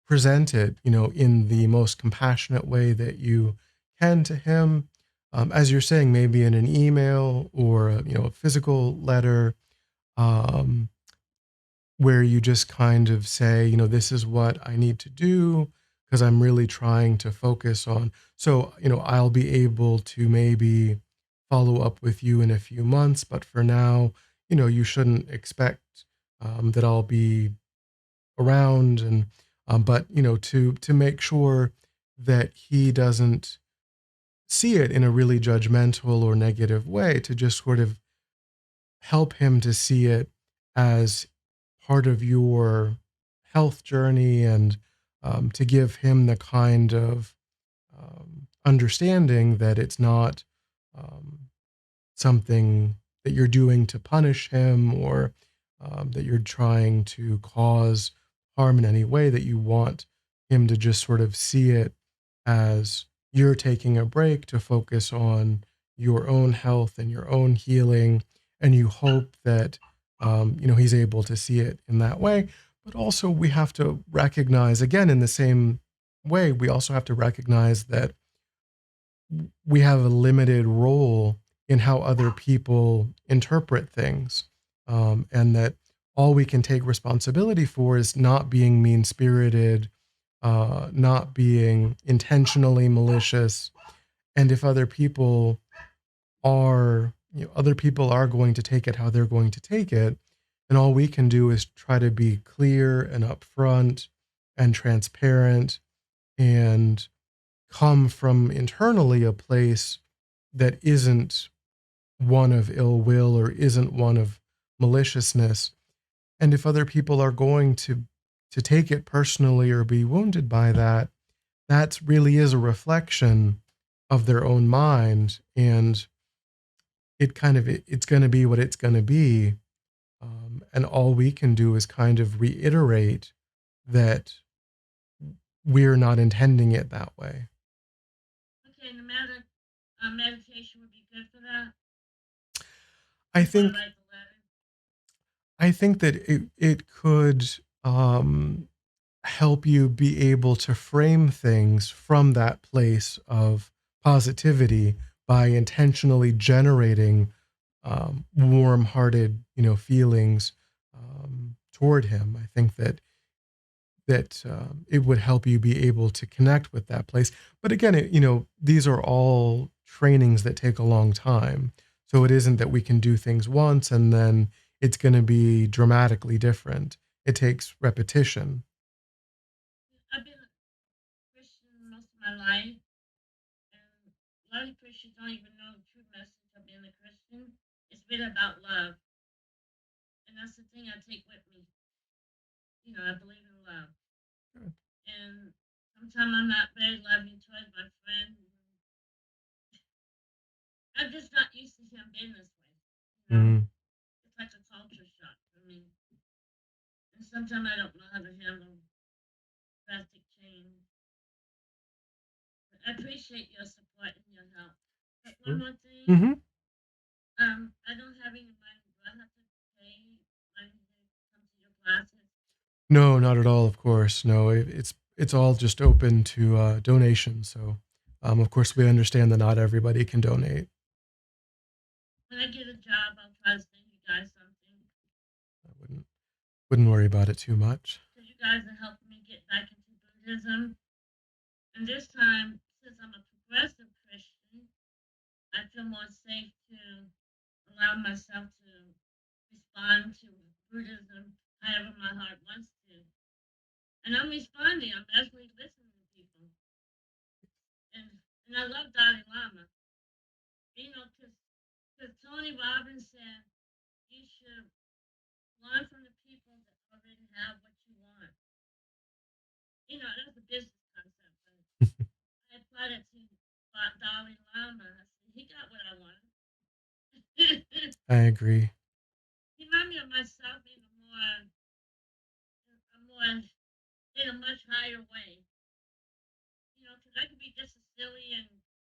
present it, in the most compassionate way that you can to him. As you're saying, maybe in an email or a physical letter, um, where you just kind of say, this is what I need to do because I'm really trying to focus on. So, I'll be able to maybe follow up with you in a few months, but for now, you shouldn't expect that I'll be around. And but to make sure that he doesn't see it in a really judgmental or negative way, to just sort of help him to see it as part of your health journey, and to give him the kind of understanding that it's not um, something that you're doing to punish him, or that you're trying to cause harm in any way, that you want him to just sort of see it as you're taking a break to focus on your own health and your own healing. And you hope that, he's able to see it in that way. But also, we have to recognize, again, in the same way, we also have to recognize that we have a limited role in how other people interpret things, and that all we can take responsibility for is not being mean spirited, not being intentionally malicious. And if other people are going to take it how they're going to take it, and all we can do is try to be clear and upfront and transparent, and come from internally a place that isn't one of ill will or isn't one of maliciousness. And if other people are going to take it personally or be wounded by that, that really is a reflection of their own mind, and it's going to be what it's going to be. And all we can do is kind of reiterate that we're not intending it that way. Okay, and the meditation would be good for that. I Before I think write the letter. I think that it could help you be able to frame things from that place of positivity by intentionally generating warm-hearted, feelings toward him. I think that it would help you be able to connect with that place. But again, these are all trainings that take a long time. So it isn't that we can do things once and then it's going to be dramatically different. It takes repetition. I've been a Christian most of my life, and lot of Christians don't even know the true message of being a Christian. It's really about love. And that's the thing I take with me. I believe in love. Good. And sometimes I'm not very loving towards my friend. I'm just not used to him being this way. Mm. It's like a culture shock for me. And sometimes I don't know how to handle drastic change. But I appreciate your support and your help. But one Sure. more thing, Mm-hmm. I don't have any money. Do I have to pay money to come to your classes? No, not at all. Of course, no. It's all just open to donations. So, of course, we understand that not everybody can donate. When I get a job, I'll try to send you guys something. I wouldn't worry about it too much. Because you guys are helping me get back into Buddhism. And this time, since I'm a progressive Christian, I feel more safe to allow myself to respond to Buddhism however my heart wants to. And I'm responding. I'm actually listening to people. And I love Dalai Lama. Because Tony Robbins said you should learn from the people that already have what you want. That's a business concept. But I applied it to Dalai Lama. I said, he got what I wanted. I agree. He reminded me of myself in a much higher way. Because I could be just as silly and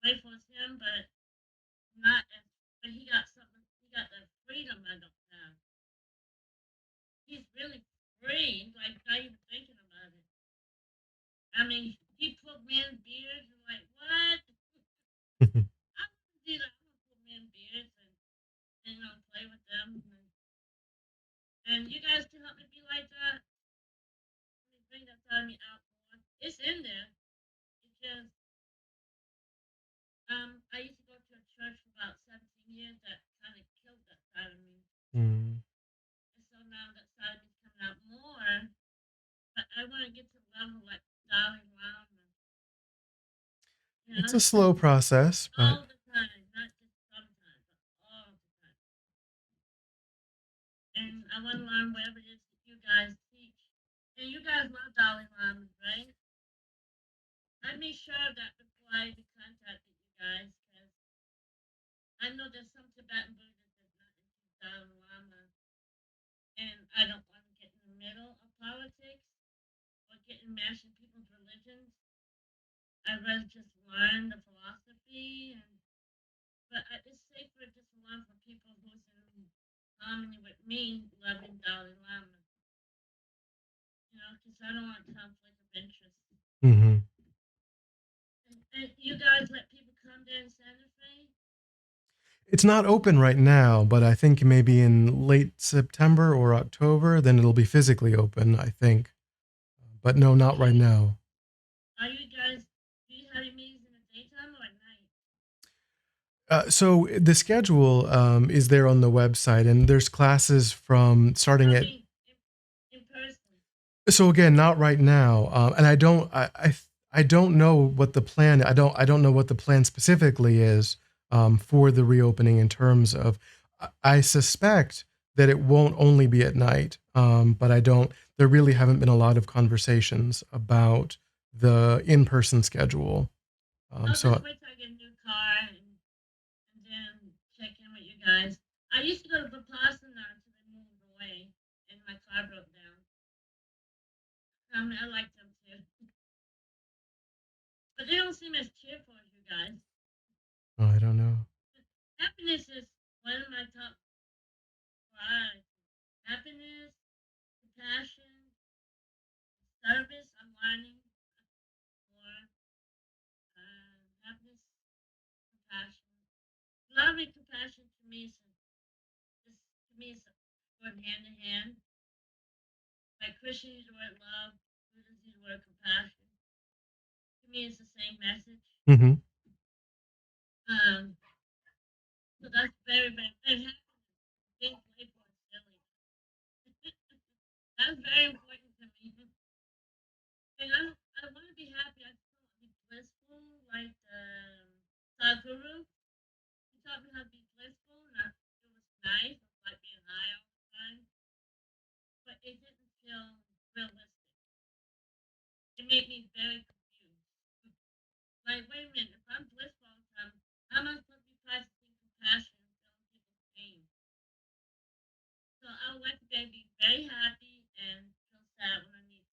playful as him, but not as. But he got something. He got the freedom I don't have. He's really free. Like not even thinking about it. I mean, he put men's beards and like what? I want to do that. I want to put men's beards and play with them. And you guys can help me be like that. Let me bring that side of me out more. It's in there because I used to go to a church for about 17 years that kind of killed that side of me. Mm. And so now that side of me's coming out more. But I want to get to the level like Dalai Lama. It's a slow process, but all the time, not just sometimes, but all the time. And I want to learn whatever it is that you guys teach. And you guys love Dalai Lama, right? I made sure of that before I even contacted you guys, because I know there's some Tibetan Buddhists that's not into Dalai Lama, and I don't want to get in the middle of politics or get enmeshed in people's religions. I'd rather just learn the philosophy, but it's safer just to learn from people who's in harmony with me, loving Dalai Lama. Because I don't want conflict of interest. mm-hmm. And you guys let people come there in Santa Fe? It's not open right now, but I think maybe in late September or October, then it'll be physically open, I think. But no, not right now. Are you guys, do you have your meetings in the daytime or at night? So the schedule is there on the website, and there's classes from starting at. In person. So again, not right now, and I don't know what the plan. I don't know what the plan specifically is for the reopening in terms of. I suspect that it won't only be at night, but I don't. There really haven't been a lot of conversations about the in-person schedule. I'll So just wait till I get a new car and then check in with you guys. I used to go to Vipassana until they moved away and my car broke down. I like them too. But they don't seem as cheerful as you guys. I don't know. Happiness is one of my top five. Happiness, compassion, service. I'm learning more. Happiness, compassion. Love and compassion to me is going hand in hand. Like Christians use the word love, Buddhists use the word compassion. To me, it's the same message. Mm-hmm. Um, so that's very, very, very happiness. Being playful and silly. That's very important to me. And I want to be happy. I just want to be blissful. Like, Sadhguru. He taught me how to be blissful, and it was nice. It was like being high all the time, but it didn't feel realistic. It made me very confused. Like, wait a minute, if I'm blissful all the time, how am I supposed to be practicing compassion and feeling people's pain? So I would like to be able to be very happy and feel sad when I need to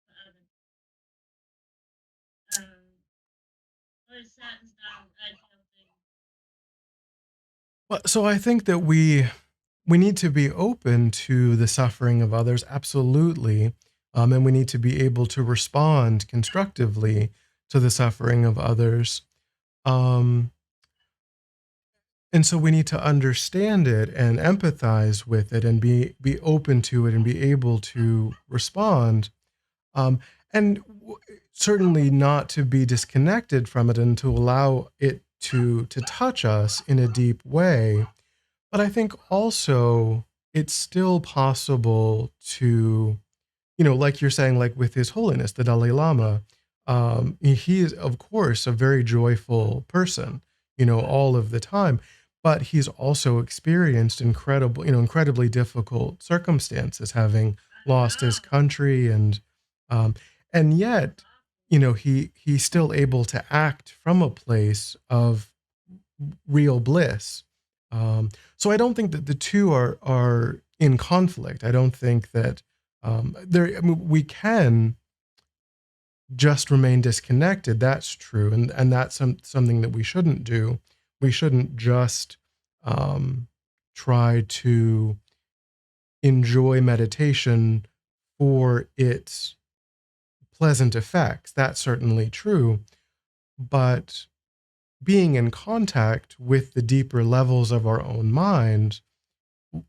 for others. Or sadness not an ideal thing. Well, so I think that we need to be open to the suffering of others, absolutely, and we need to be able to respond constructively to the suffering of others. Um, and so we need to understand it and empathize with it and be open to it and be able to respond. Um, and certainly not to be disconnected from it and to allow it to touch us in a deep way. But I think also it's still possible to, like you're saying, like with His Holiness, the Dalai Lama, he is, of course, a very joyful person, all of the time. But he's also experienced incredibly difficult circumstances, having I lost his know. country, um, and yet, he's still able to act from a place of real bliss. So I don't think that the two are in conflict. I don't think that there. I mean, we can just remain disconnected. That's true, and that's something that we shouldn't do. We shouldn't just try to enjoy meditation for its pleasant effects. That's certainly true, but being in contact with the deeper levels of our own mind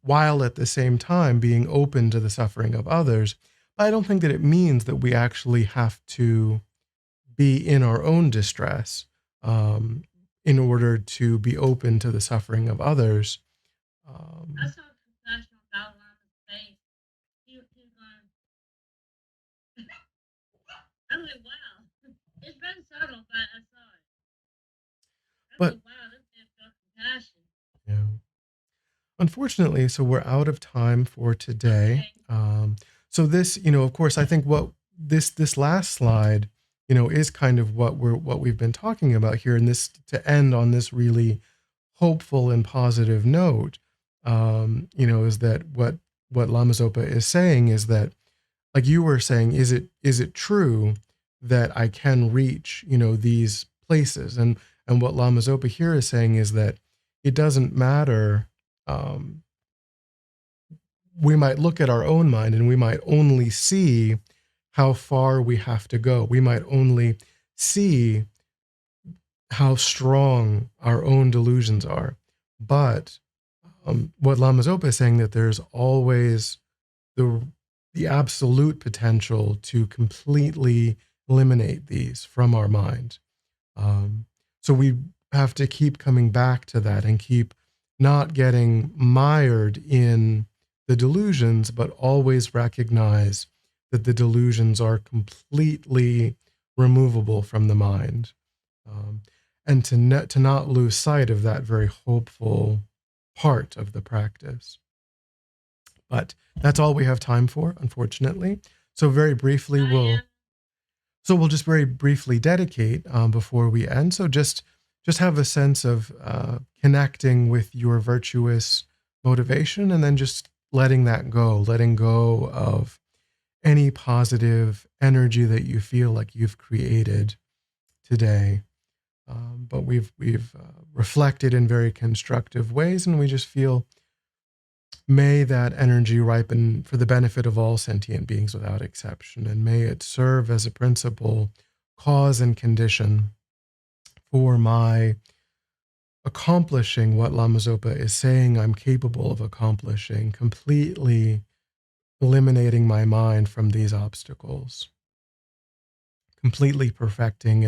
while at the same time being open to the suffering of others. But I don't think that it means that we actually have to be in our own distress um, in order to be open to the suffering of others. I Um, saw compassion on Dalai Lama's face. He was going, I'm like, wow. It's very subtle, but I saw it. I'm but like, wow, this man felt compassion. yeah. Unfortunately, so we're out of time for today. Okay. So this, of course, I think what this last slide, is kind of what we've been talking about here, and this to end on this really hopeful and positive note, is that what Lama Zopa is saying is that, like you were saying, is it true that I can reach, these places, and what Lama Zopa here is saying is that it doesn't matter. um, we might look at our own mind and we might only see how far we have to go. We might only see how strong our own delusions are. But what Lama Zopa is saying, that there's always the the absolute potential to completely eliminate these from our mind. Um, so we have to keep coming back to that and keep not getting mired in the delusions, but always recognize that the delusions are completely removable from the mind. Um, and to not lose sight of that very hopeful part of the practice. But that's all we have time for, unfortunately. So very briefly, Diana. we'll just very briefly dedicate before we end. So just have a sense of connecting with your virtuous motivation, and then just letting go of any positive energy that you feel like you've created today. But we've reflected in very constructive ways, and we just feel, may that energy ripen for the benefit of all sentient beings without exception, and may it serve as a principal cause and condition for my accomplishing what Lama Zopa is saying I'm capable of accomplishing, completely eliminating my mind from these obstacles, completely perfecting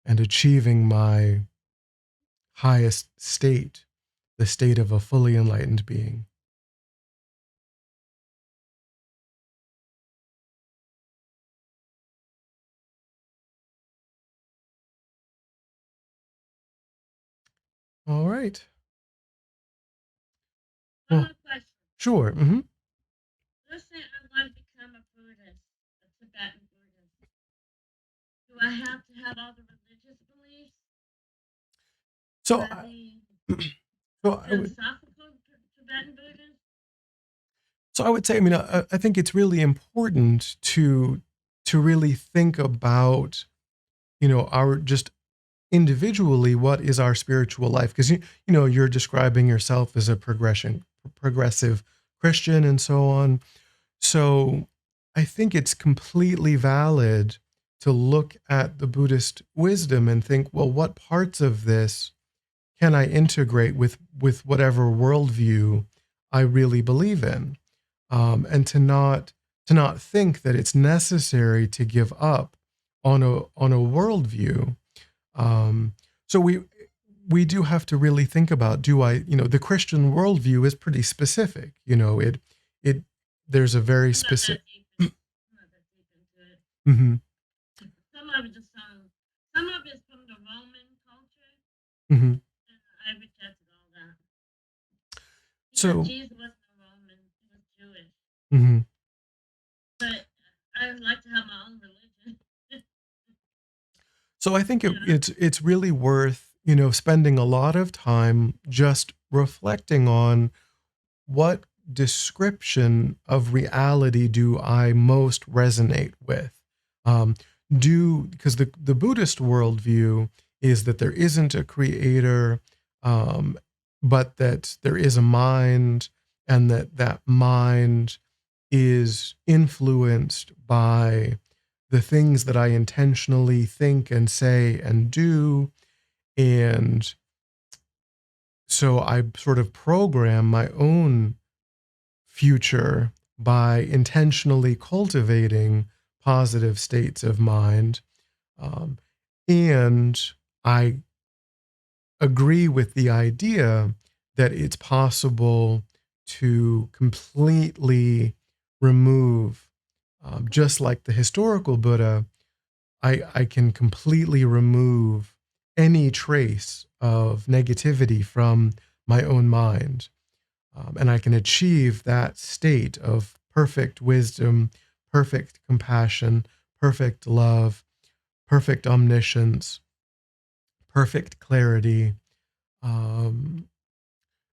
and achieving my highest state, the state of a fully enlightened being. All right. One Well, more question. sure. Let's say I want to become a Buddhist, a Tibetan Buddhist. Do I have to have all the religious beliefs? So, Or the so I would. philosophical Tibetan Buddhist? So I would say, I mean, I think it's really important to really think about, our just individually, what is our spiritual life? Because you're describing yourself as a progressive Christian and so on. So I think it's completely valid to look at the Buddhist wisdom and think, well, what parts of this can I integrate with whatever worldview I really believe in, and to not think that it's necessary to give up on a worldview. So we do have to really think about, the Christian worldview is pretty specific. It there's a very I'm not that specific. deep. I'm not that deep into it. Hmm. Some of it just some of it's from the Roman culture, Hmm. and I rejected all that. Because So. Jesus wasn't a Roman, he was Jewish. Hmm. But I would like to have my own religion. So I think Yeah. it's really worth, spending a lot of time just reflecting on what description of reality do I most resonate with. Um, because the Buddhist worldview is that there isn't a creator, um, but that there is a mind, and that mind is influenced by the things that I intentionally think and say and do. And so I sort of program my own future by intentionally cultivating positive states of mind. Um, and I agree with the idea that it's possible to completely remove, just like the historical Buddha, I can completely remove any trace of negativity from my own mind. And I can achieve that state of perfect wisdom, perfect compassion, perfect love, perfect omniscience, perfect clarity. Um,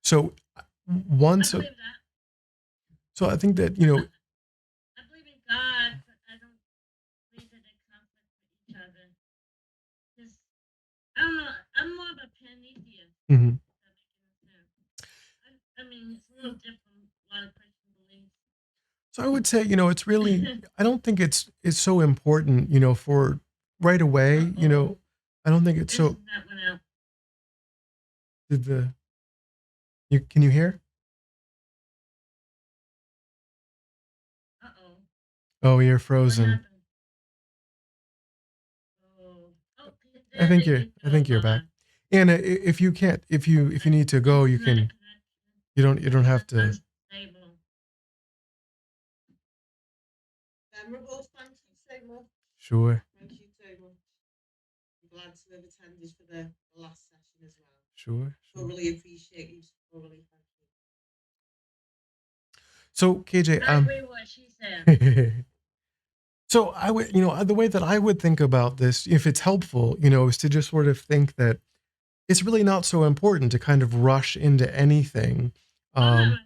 so I once, believe that. so I think that, I believe in God, but I don't believe that they conflict with each other. Because I don't know. I'm more of a pantheist. mhm. If that makes any sense. I mean, it's a little different from a lot of Christian beliefs. So I would say, it's really, I don't think it's so important, for right away, I don't think it's This so. and that went out. Did the, can you hear? Uh-oh. Oh, you're What frozen. happened? Oh. Oh, there you I go, think you're back. Mama. And if you can't, if you need to go, you Internet can. connection You don't is have to. unstable. Memorable. Thank you so much. Sure. Thank you so much. I'm glad to have attended for the last session as well. Sure. Thoroughly appreciate you. Thoroughly thank you. So KJ, I agree with what she said. so I would, the way that I would think about this, if it's helpful, is to just sort of think that it's really not so important to kind of rush into anything. I'm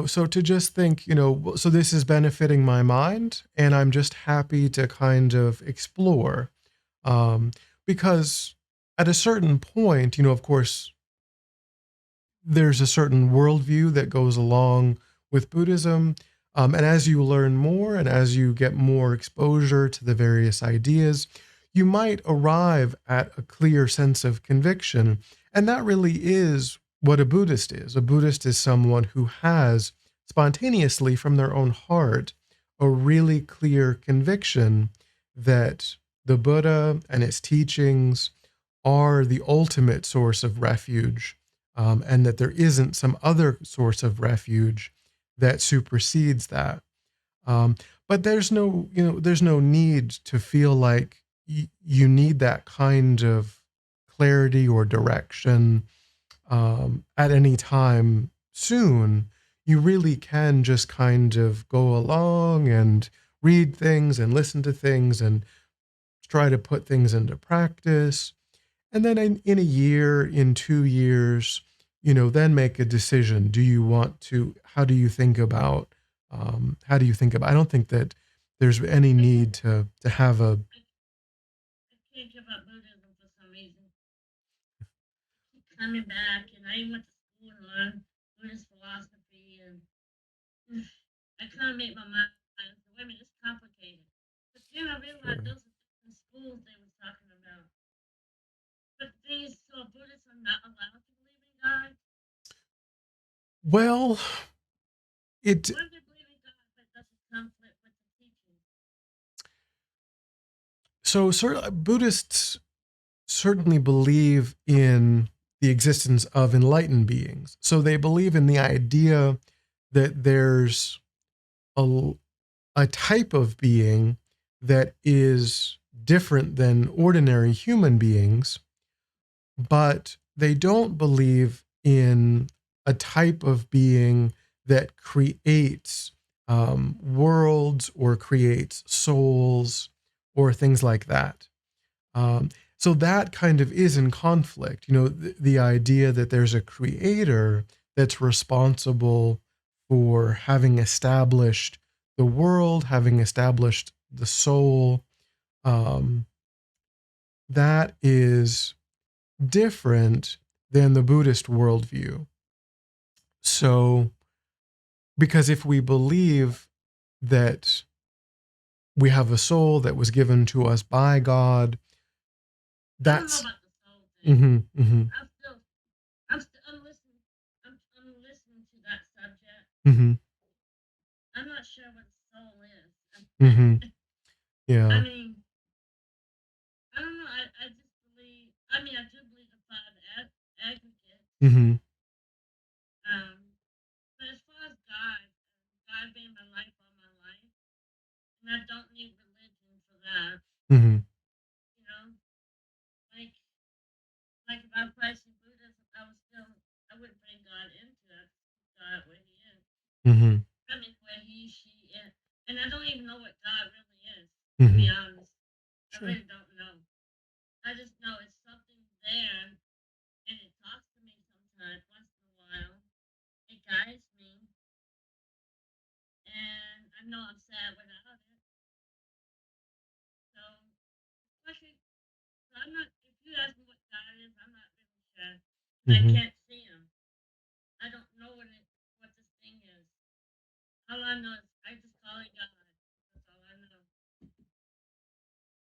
So to just think, so this is benefiting my mind, and I'm just happy to kind of explore. Um, because at a certain point, of course, there's a certain worldview that goes along with Buddhism. And as you learn more and as you get more exposure to the various ideas, you might arrive at a clear sense of conviction. And that really is what a Buddhist is. A Buddhist is someone who has spontaneously from their own heart a really clear conviction that the Buddha and its teachings are the ultimate source of refuge, and that there isn't some other source of refuge that supersedes that. Um, but there's no need to feel like you need that kind of clarity or direction at any time soon, you really can just kind of go along and read things and listen to things and try to put things into practice. And then in a year, in 2 years, then make a decision. Do you want to, how do you think about, I don't think that there's any need to have a, I can't give up Buddhism for some reason. I keep coming back, and I went to school and learned Buddhist philosophy, and I couldn't make my mind. So, wait a minute, it's complicated. But then I realized those are different schools they were talking about. But these so Buddhists are not allowed to believe in God. well, What do they believe in God if it doesn't conflict with the teaching? so Buddhists certainly believe in the existence of enlightened beings. So they believe in the idea that there's a type of being that is different than ordinary human beings, but they don't believe in a type of being that creates worlds or creates souls or things like that. So that kind of is in conflict. The idea that there's a creator that's responsible for having established the world, having established the soul, that is different than the Buddhist worldview. So, because if we believe that we have a soul that was given to us by God, that's. I don't know about the soul thing. I'm listening to that subject. I'm not sure what soul is. Yeah. I mean, I don't know. I just believe. I mean, I do believe the five aggregates. But as far as God being my life all my life, and I don't need religion for that. You know, like if I practiced Buddhism, I wouldn't bring God into it. God where He is. I mean, where He, she is, and I don't even know what God really is. To be honest, I really don't know. I just know it's something there, and it talks to me sometimes, once in a while. It guides me, and I know I'm sad without it. So, especially, so I'm not. If you ask me what God is, I'm not really sure. I can't see Him. I don't know what this thing is. All I know is I just call it God. That's all I know.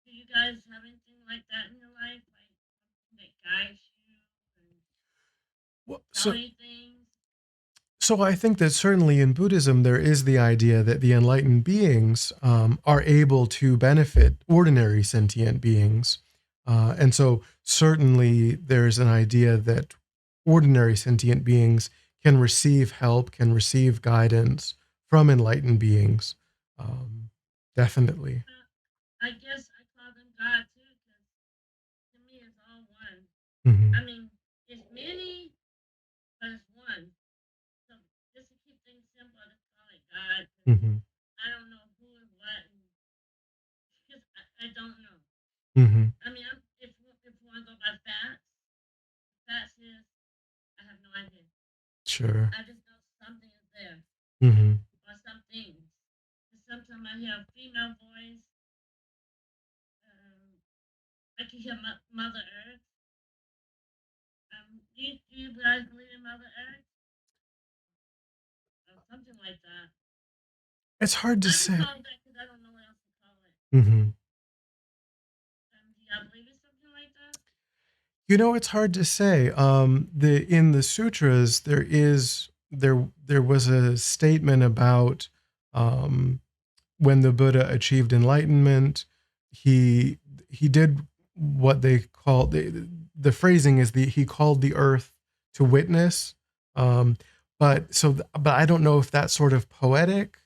Do you guys have anything like that in your life, like something that guides you and tell you things? So I think that certainly in Buddhism, there is the idea that the enlightened beings are able to benefit ordinary sentient beings. And so certainly there's an idea that ordinary sentient beings can receive help, can receive guidance from enlightened beings. Definitely. I guess I call them God too, because to me it's all one. I mean, it's many, but it's one. So just to keep things simple, I just call it God. I don't know who and what, because I don't know. I mean, if you want to go by facts is I have no idea. Sure. I just know something is there, or some things. Sometimes I hear a female voice. I can hear Mother Earth. Do you guys believe in Mother Earth? Or something like that. It's hard to say. I call it that because I don't know what else to call it. Do y'all believe in something like that? It's hard to say. In the sutras, there was a statement about when the Buddha achieved enlightenment, he did what they call the phrasing is he called the earth to witness. But I don't know if that's sort of poetic,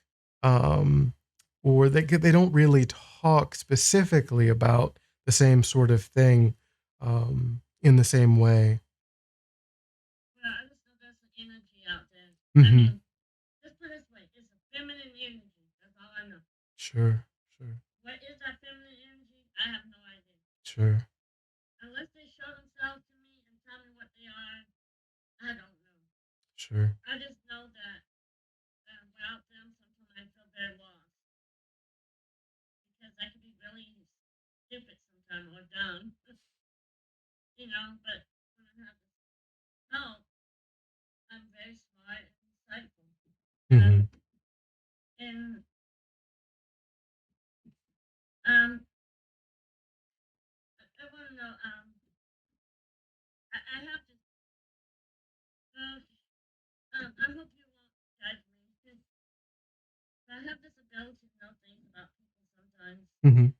or they don't really talk specifically about the same sort of thing in the same way. Well, I just know there's an energy out there. I Hmm. mean, just put it this way, it's a feminine energy. That's all I know. Sure, sure, What is that feminine energy? I have no idea. sure, Unless they show themselves to me and tell me what they are, I don't know. sure. I just know that without them, sometimes I feel very lost because I could be really stupid sometimes or dumb, you know. But when I have this help, I'm very smart and insightful. Hmm. And um, I want to know. I have this. I hope you won't judge me. I have this ability to know things about people sometimes. Hmm.